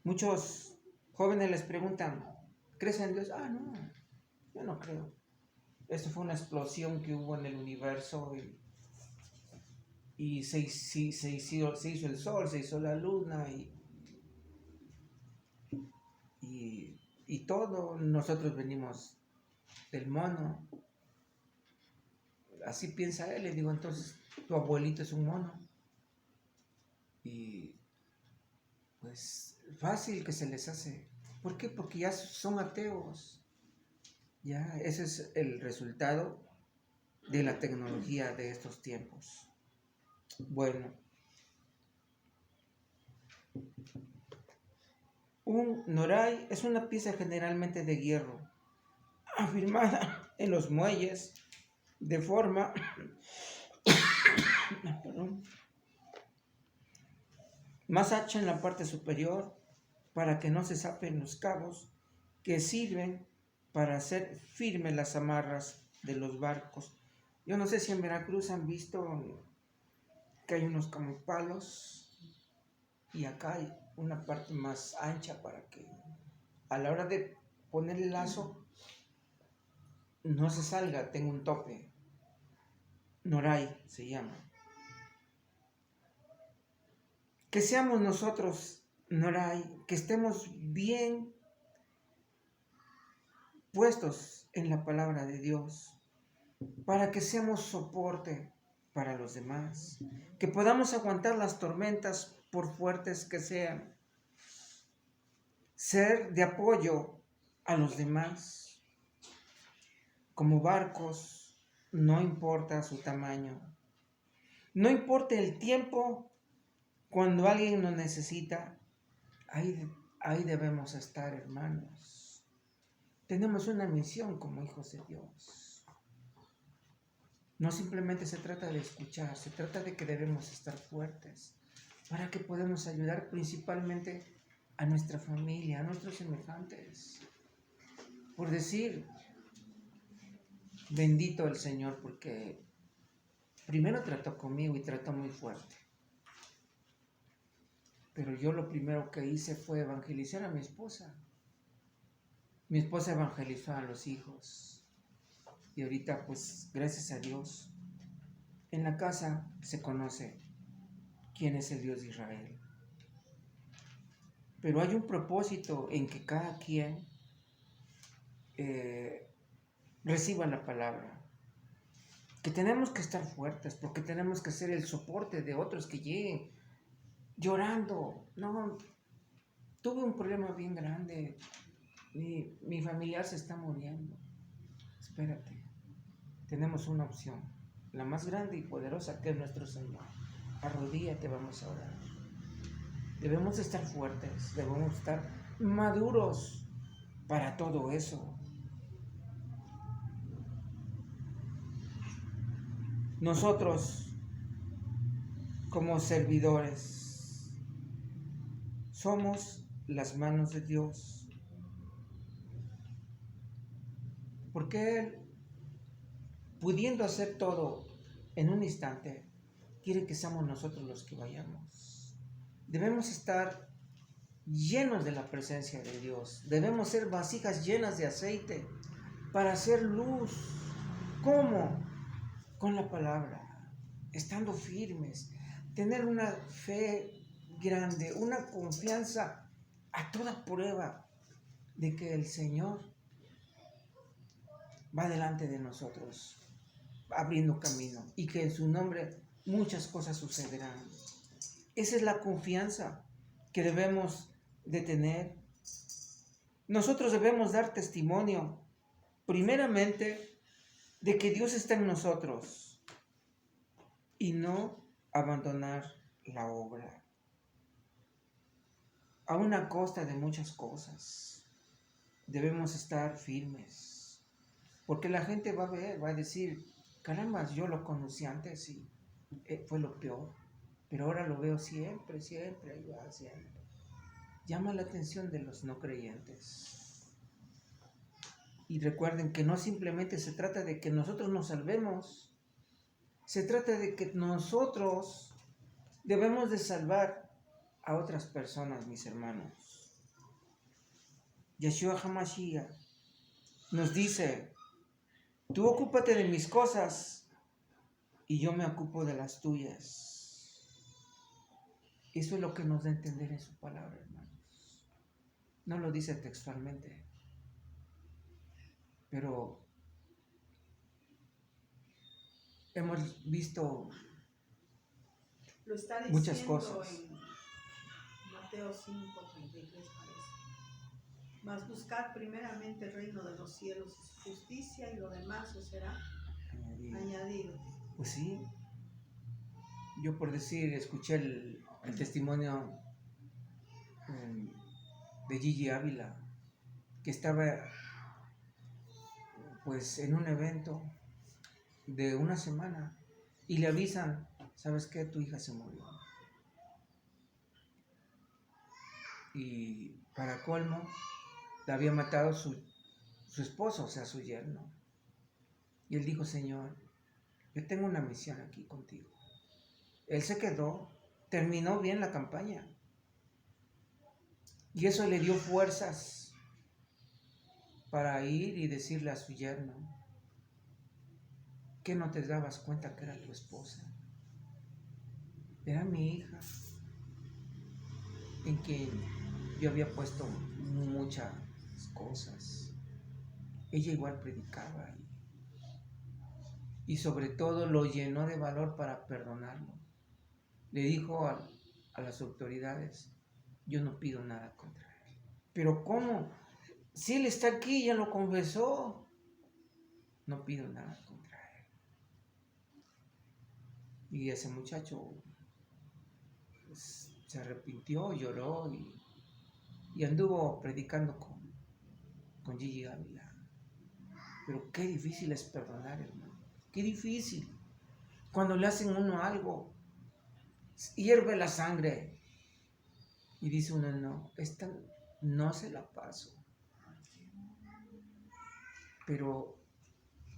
Muchos jóvenes les preguntan, ¿crees en Dios? Ah, no, yo no creo. Esto fue una explosión que hubo en el universo y se hizo el sol, se hizo la luna y todo. Nosotros venimos del mono. Así piensa él. Le digo, entonces tu abuelito es un mono. Y pues fácil que se les hace. ¿Por qué? Porque ya son ateos. Ya, ese es el resultado de la tecnología de estos tiempos. Bueno, un noray es una pieza generalmente de hierro, afirmada en los muelles de forma más ancha en la parte superior para que no se zapen los cabos que sirven para hacer firmes las amarras de los barcos. Yo no sé si en Veracruz han visto que hay unos como palos y acá hay una parte más ancha para que a la hora de poner el lazo no se salga, tenga un tope. Noray se llama. Que seamos nosotros, noray, que estemos bien puestos en la palabra de Dios, para que seamos soporte para los demás, que podamos aguantar las tormentas por fuertes que sean, ser de apoyo a los demás, como barcos, no importa su tamaño, no importa el tiempo. Cuando alguien nos necesita, ahí debemos estar, hermanos. Tenemos una misión como hijos de Dios. No simplemente se trata de escuchar, se trata de que debemos estar fuertes para que podamos ayudar principalmente a nuestra familia, a nuestros semejantes. Por decir, bendito el Señor, porque primero trató conmigo y trató muy fuerte. Pero yo lo primero que hice fue evangelizar a mi esposa. Mi esposa evangelizó a los hijos. Y ahorita, pues, gracias a Dios, En la casa se conoce quién es el Dios de Israel. Pero hay un propósito en que cada quien reciba la palabra. Que tenemos que estar fuertes porque tenemos que ser el soporte de otros que lleguen llorando. No, tuve un problema bien grande. Mi familiar se está muriendo. Espérate. Tenemos una opción, la más grande y poderosa, que es nuestro Señor. Arrodíllate, vamos a orar. Debemos estar fuertes, debemos estar maduros para todo eso. Nosotros, como servidores, somos las manos de Dios. Porque Él, pudiendo hacer todo en un instante, quiere que seamos nosotros los que vayamos. Debemos estar llenos de la presencia de Dios. Debemos ser vasijas llenas de aceite para hacer luz. ¿Cómo? Con la palabra, estando firmes, tener una fe grande, una confianza a toda prueba de que el Señor va delante de nosotros, abriendo camino, y que en su nombre muchas cosas sucederán. Esa es la confianza que debemos de tener. Nosotros debemos dar testimonio, primeramente, de que Dios está en nosotros y no abandonar la obra, a una costa de muchas cosas. Debemos estar firmes, porque la gente va a ver, va a decir, caramba, yo lo conocí antes y fue lo peor, pero ahora lo veo siempre, ahí va, siempre. Llama la atención de los no creyentes. Y recuerden que no simplemente se trata de que nosotros nos salvemos, se trata de que nosotros debemos de salvar a otras personas, mis hermanos. Yeshua HaMashiach nos dice, tú ocúpate de mis cosas y yo me ocupo de las tuyas. Eso es lo que nos da a entender en su palabra, hermanos. No lo dice textualmente, pero hemos visto Lo está diciendo muchas cosas. en Mateo 5:33 parece. Mas buscad primeramente el reino de los cielos y su justicia, y lo demás os será añadido. Pues sí, yo por decir, escuché el testimonio de Gigi Ávila, que estaba pues en un evento de una semana y le avisan, ¿sabes qué? Tu hija se murió. Y para colmo, la había matado su esposo, o sea, su yerno. Y él dijo, Señor, yo tengo una misión aquí contigo. Él se quedó, terminó bien la campaña. Y eso le dio fuerzas para ir y decirle a su yerno, que no te dabas cuenta que era tu esposa. Era mi hija, en quien yo había puesto muchas cosas. Ella igual predicaba y sobre todo lo llenó de valor para perdonarlo. Le dijo a las autoridades, yo no pido nada contra él. Pero ¿cómo? Si él está aquí, ya lo confesó. No pido nada contra él. Y ese muchacho pues, se arrepintió, lloró y anduvo predicando con Gigi Ávila. Pero qué difícil es perdonar, hermano. Qué difícil. Cuando le hacen uno algo, hierve la sangre. Y dice uno, no, esta no se la paso. Pero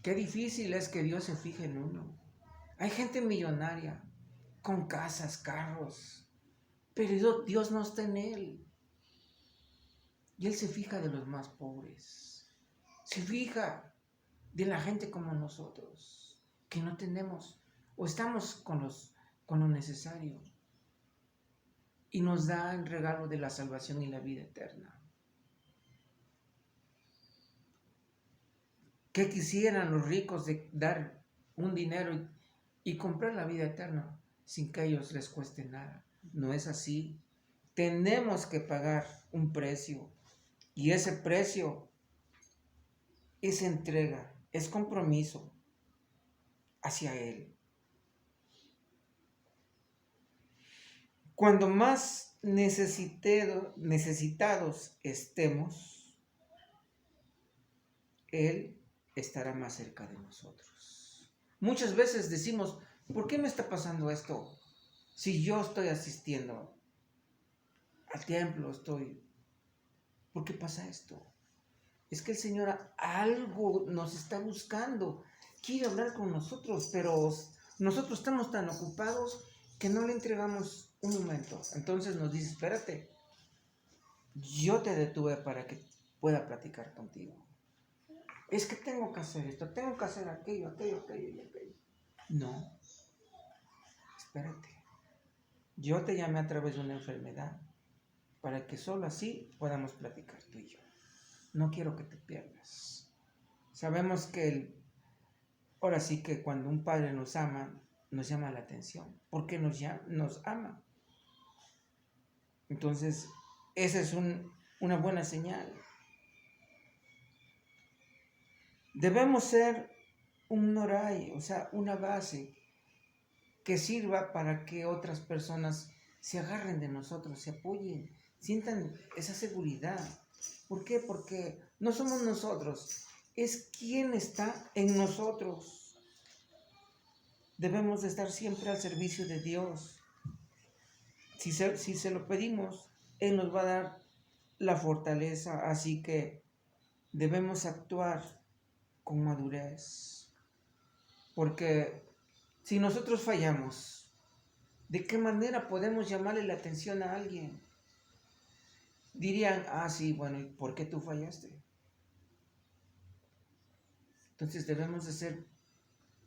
qué difícil es que Dios se fije en uno. Hay gente millonaria, con casas, carros, pero Dios no está en él. Y Él se fija de los más pobres. Se fija de la gente como nosotros, que no tenemos ¿O estamos con lo necesario? Y nos da el regalo de la salvación y la vida eterna. ¿Qué quisieran los ricos de dar un dinero y comprar la vida eterna sin que a ellos les cueste nada? No es así. Tenemos que pagar un precio. Y ese precio es entrega, es compromiso hacia Él. Cuando más necesitados estemos, Él estará más cerca de nosotros. Muchas veces decimos, ¿por qué me está pasando esto? Si yo estoy asistiendo al templo, ¿por qué pasa esto? Es que el Señor algo nos está buscando, quiere hablar con nosotros, pero nosotros estamos tan ocupados que no le entregamos un momento. Entonces nos dice, espérate, yo te detuve para que pueda platicar contigo. Es que tengo que hacer esto, tengo que hacer aquello y aquello. No, espérate. Yo te llamé a través de una enfermedad para que solo así podamos platicar tú y yo. No quiero que te pierdas. Sabemos que ahora sí que cuando un padre nos ama, nos llama la atención, porque nos ama. Entonces, esa es una buena señal. Debemos ser un noray, o sea, una base que sirva para que otras personas se agarren de nosotros, se apoyen, sientan esa seguridad. ¿Por qué? Porque no somos nosotros, es quien está en nosotros. Debemos de estar siempre al servicio de Dios. Si se lo pedimos, Él nos va a dar la fortaleza, así que debemos actuar con madurez. Porque si nosotros fallamos, ¿de qué manera podemos llamarle la atención a alguien? Dirían, sí, bueno, ¿y por qué tú fallaste? Entonces debemos de ser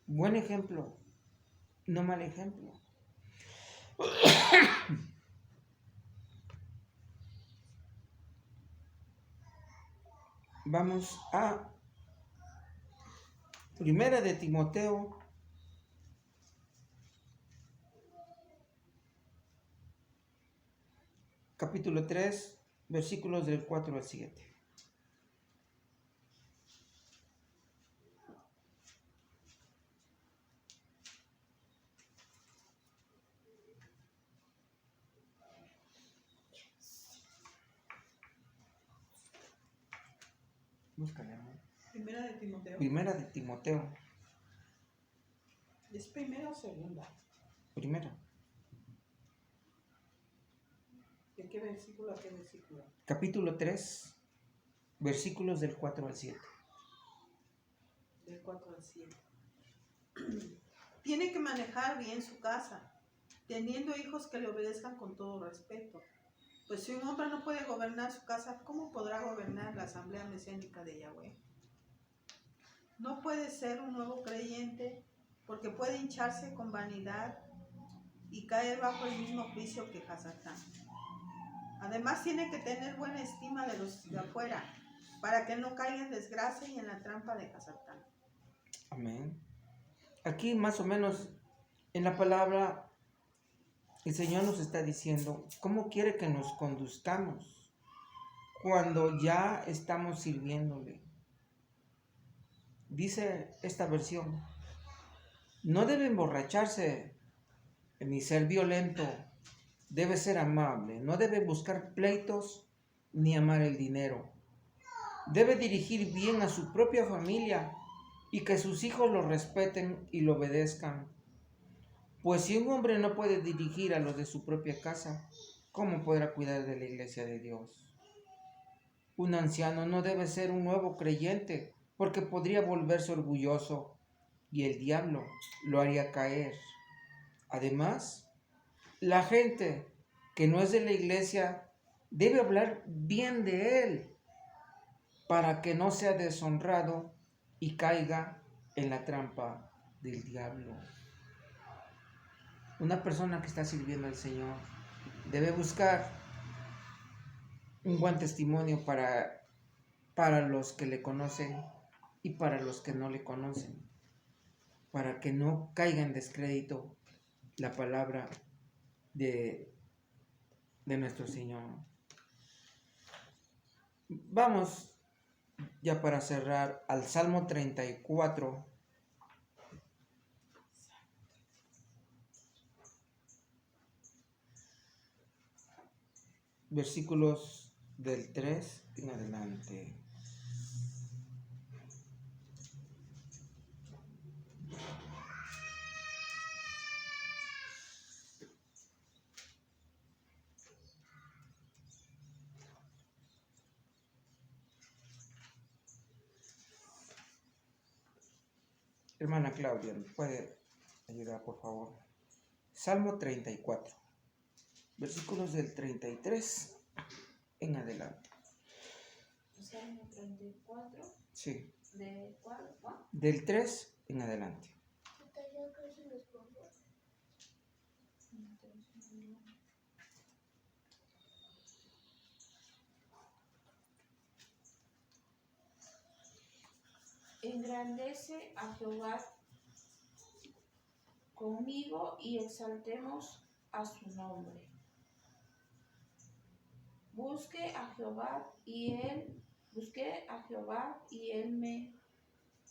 buen ejemplo, no mal ejemplo. Vamos a Primera de Timoteo, capítulo 3, versículos del 4 al 7. Búscale, amor. Primera de Timoteo. Primera de Timoteo. ¿Es primera o segunda? Primera. ¿De qué versículo a qué versículo? Capítulo 3, versículos del 4 al 7. Del 4 al 7. Tiene que manejar bien su casa, teniendo hijos que le obedezcan con todo respeto. Pues si un hombre no puede gobernar su casa, ¿cómo podrá gobernar la asamblea mesiánica de Yahweh? No puede ser un nuevo creyente porque puede hincharse con vanidad y caer bajo el mismo juicio que Hasatán. Además tiene que tener buena estima de los de afuera para que no caiga en desgracia y en la trampa de Hasatán. Amén. Aquí más o menos en la palabra el Señor nos está diciendo cómo quiere que nos conduzcamos cuando ya estamos sirviéndole. Dice esta versión, no debe emborracharse ni ser violento, debe ser amable, no debe buscar pleitos ni amar el dinero. Debe dirigir bien a su propia familia y que sus hijos lo respeten y lo obedezcan. Pues si un hombre no puede dirigir a los de su propia casa, ¿cómo podrá cuidar de la iglesia de Dios? Un anciano no debe ser un nuevo creyente, porque podría volverse orgulloso y el diablo lo haría caer. Además, la gente que no es de la iglesia debe hablar bien de él, para que no sea deshonrado y caiga en la trampa del diablo. Una persona que está sirviendo al Señor debe buscar un buen testimonio para los que le conocen y para los que no le conocen, para que no caiga en descrédito la palabra de nuestro Señor. Vamos ya para cerrar al Salmo 34. Versículos del 3 en adelante. Hermana Claudia, ¿me puede ayudar, por favor? Salmo 34, versículos del 33 en adelante. Salmo 34. Sí. ¿De cuál? ¿Cuál? Del 3 en adelante. Engrandece a Jehová conmigo y exaltemos a su nombre. Busqué a Jehová y él me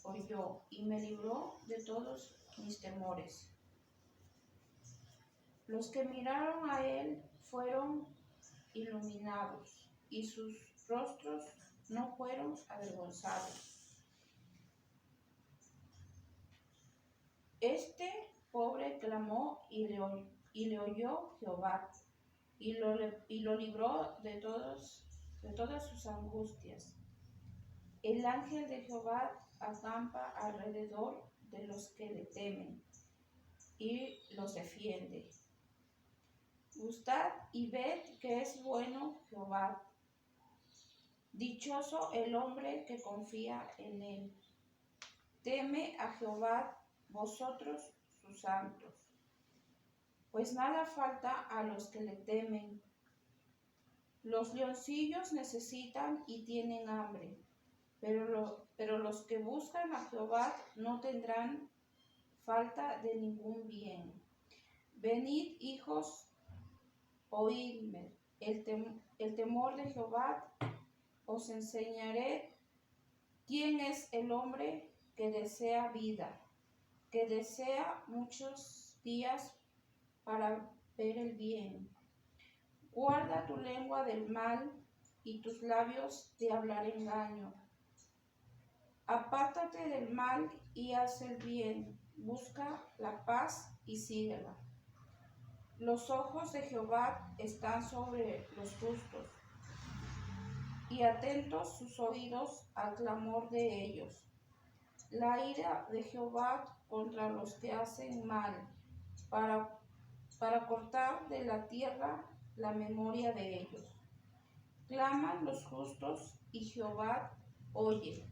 oyó y me libró de todos mis temores. Los que miraron a él fueron iluminados y sus rostros no fueron avergonzados. Este pobre clamó y le oyó Jehová y lo libró de todas sus angustias. El ángel de Jehová acampa alrededor de los que le temen y los defiende. Gustad y ved que es bueno Jehová. Dichoso el hombre que confía en él. Teme a Jehová vosotros sus santos, pues nada falta a los que le temen. Los leoncillos necesitan y tienen hambre, pero los que buscan a Jehová no tendrán falta de ningún bien. Venid, hijos, oídme, el temor de Jehová os enseñaré quién es el hombre que desea vida, que desea muchos días para ver el bien. Guarda tu lengua del mal y tus labios de hablar engaño. Apártate del mal y haz el bien. Busca la paz y síguela. Los ojos de Jehová están sobre los justos, y atentos sus oídos al clamor de ellos. La ira de Jehová contra los que hacen mal, para cortar de la tierra la memoria de ellos. Claman los justos y Jehová oye,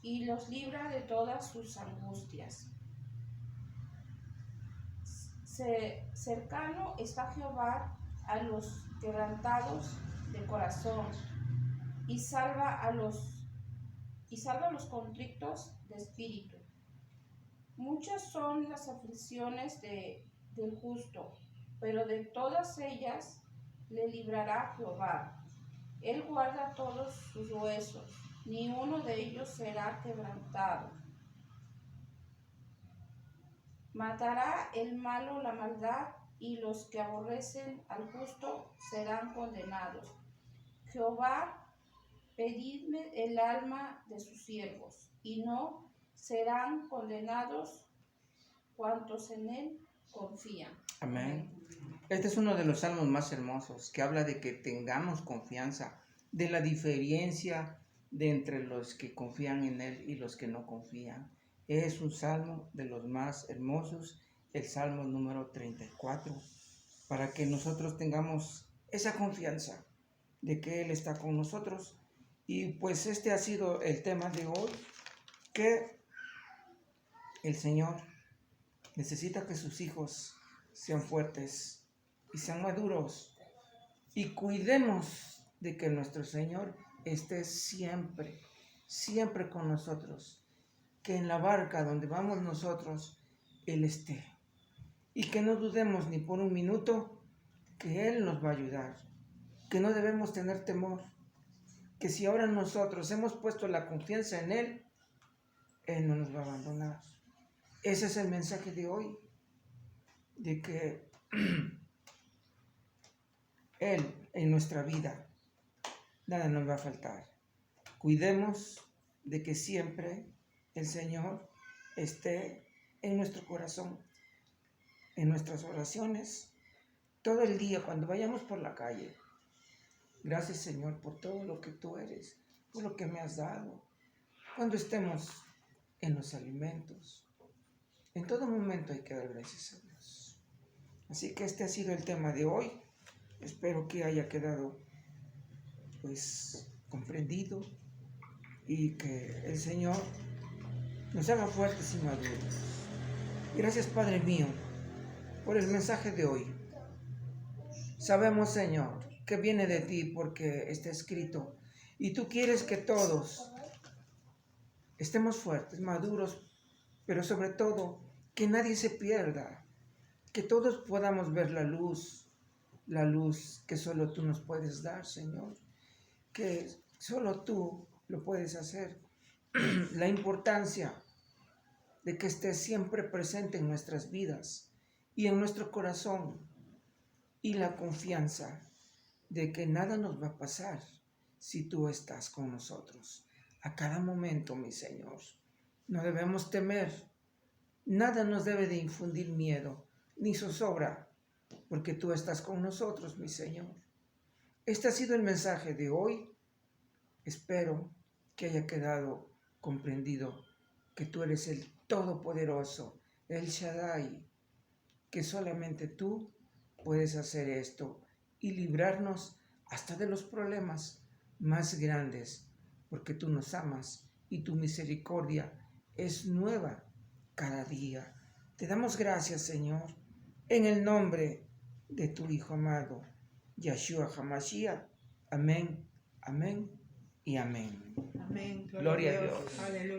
y los libra de todas sus angustias. Cercano está Jehová a los quebrantados de corazón, y salva a los contritos de espíritu. Muchas son las aflicciones del justo, pero de todas ellas le librará Jehová. Él guarda todos sus huesos, ni uno de ellos será quebrantado. Matará el malo la maldad, y los que aborrecen al justo serán condenados. Jehová, pedidme el alma de sus siervos, y no serán condenados cuantos en él confían. Amén. Este es uno de los salmos más hermosos que habla de que tengamos confianza, de la diferencia de entre los que confían en él y los que no confían. Es un salmo de los más hermosos, el salmo número 34, para que nosotros tengamos esa confianza de que él está con nosotros. Y pues este ha sido el tema de hoy, que el Señor necesita que sus hijos sean fuertes y sean maduros. Y cuidemos de que nuestro Señor esté siempre, siempre con nosotros. Que en la barca donde vamos nosotros, Él esté. Y que no dudemos ni por un minuto que Él nos va a ayudar. Que no debemos tener temor. Que si ahora nosotros hemos puesto la confianza en Él, Él no nos va a abandonar. Ese es el mensaje de hoy. De que Él en nuestra vida, nada nos va a faltar. Cuidemos de que siempre el Señor esté en nuestro corazón, en nuestras oraciones, todo el día cuando vayamos por la calle. Gracias, Señor, por todo lo que tú eres, por lo que me has dado. Cuando estemos en los alimentos, en todo momento hay que dar gracias a Dios. Así que este ha sido el tema de hoy. Espero que haya quedado comprendido y que el Señor nos haga fuertes y maduros. Gracias, Padre mío, por el mensaje de hoy. Sabemos, Señor, que viene de ti porque está escrito y tú quieres que todos estemos fuertes, maduros, pero sobre todo que nadie se pierda, que todos podamos ver la luz que solo tú nos puedes dar, Señor, que solo tú lo puedes hacer. La importancia de que estés siempre presente en nuestras vidas y en nuestro corazón, y la confianza de que nada nos va a pasar si tú estás con nosotros a cada momento, mi Señor. No debemos temer, nada nos debe de infundir miedo ni zozobra, porque tú estás con nosotros, mi Señor. Este ha sido el mensaje de hoy. Espero que haya quedado comprendido que tú eres el Todopoderoso, el Shaddai, que solamente tú puedes hacer esto y librarnos hasta de los problemas más grandes, porque tú nos amas y tu misericordia es nueva cada día. Te damos gracias, Señor, en el nombre de tu Hijo amado, Yeshua HaMashiach. Amén, amén y amén. Amén. Gloria a Dios. Aleluya.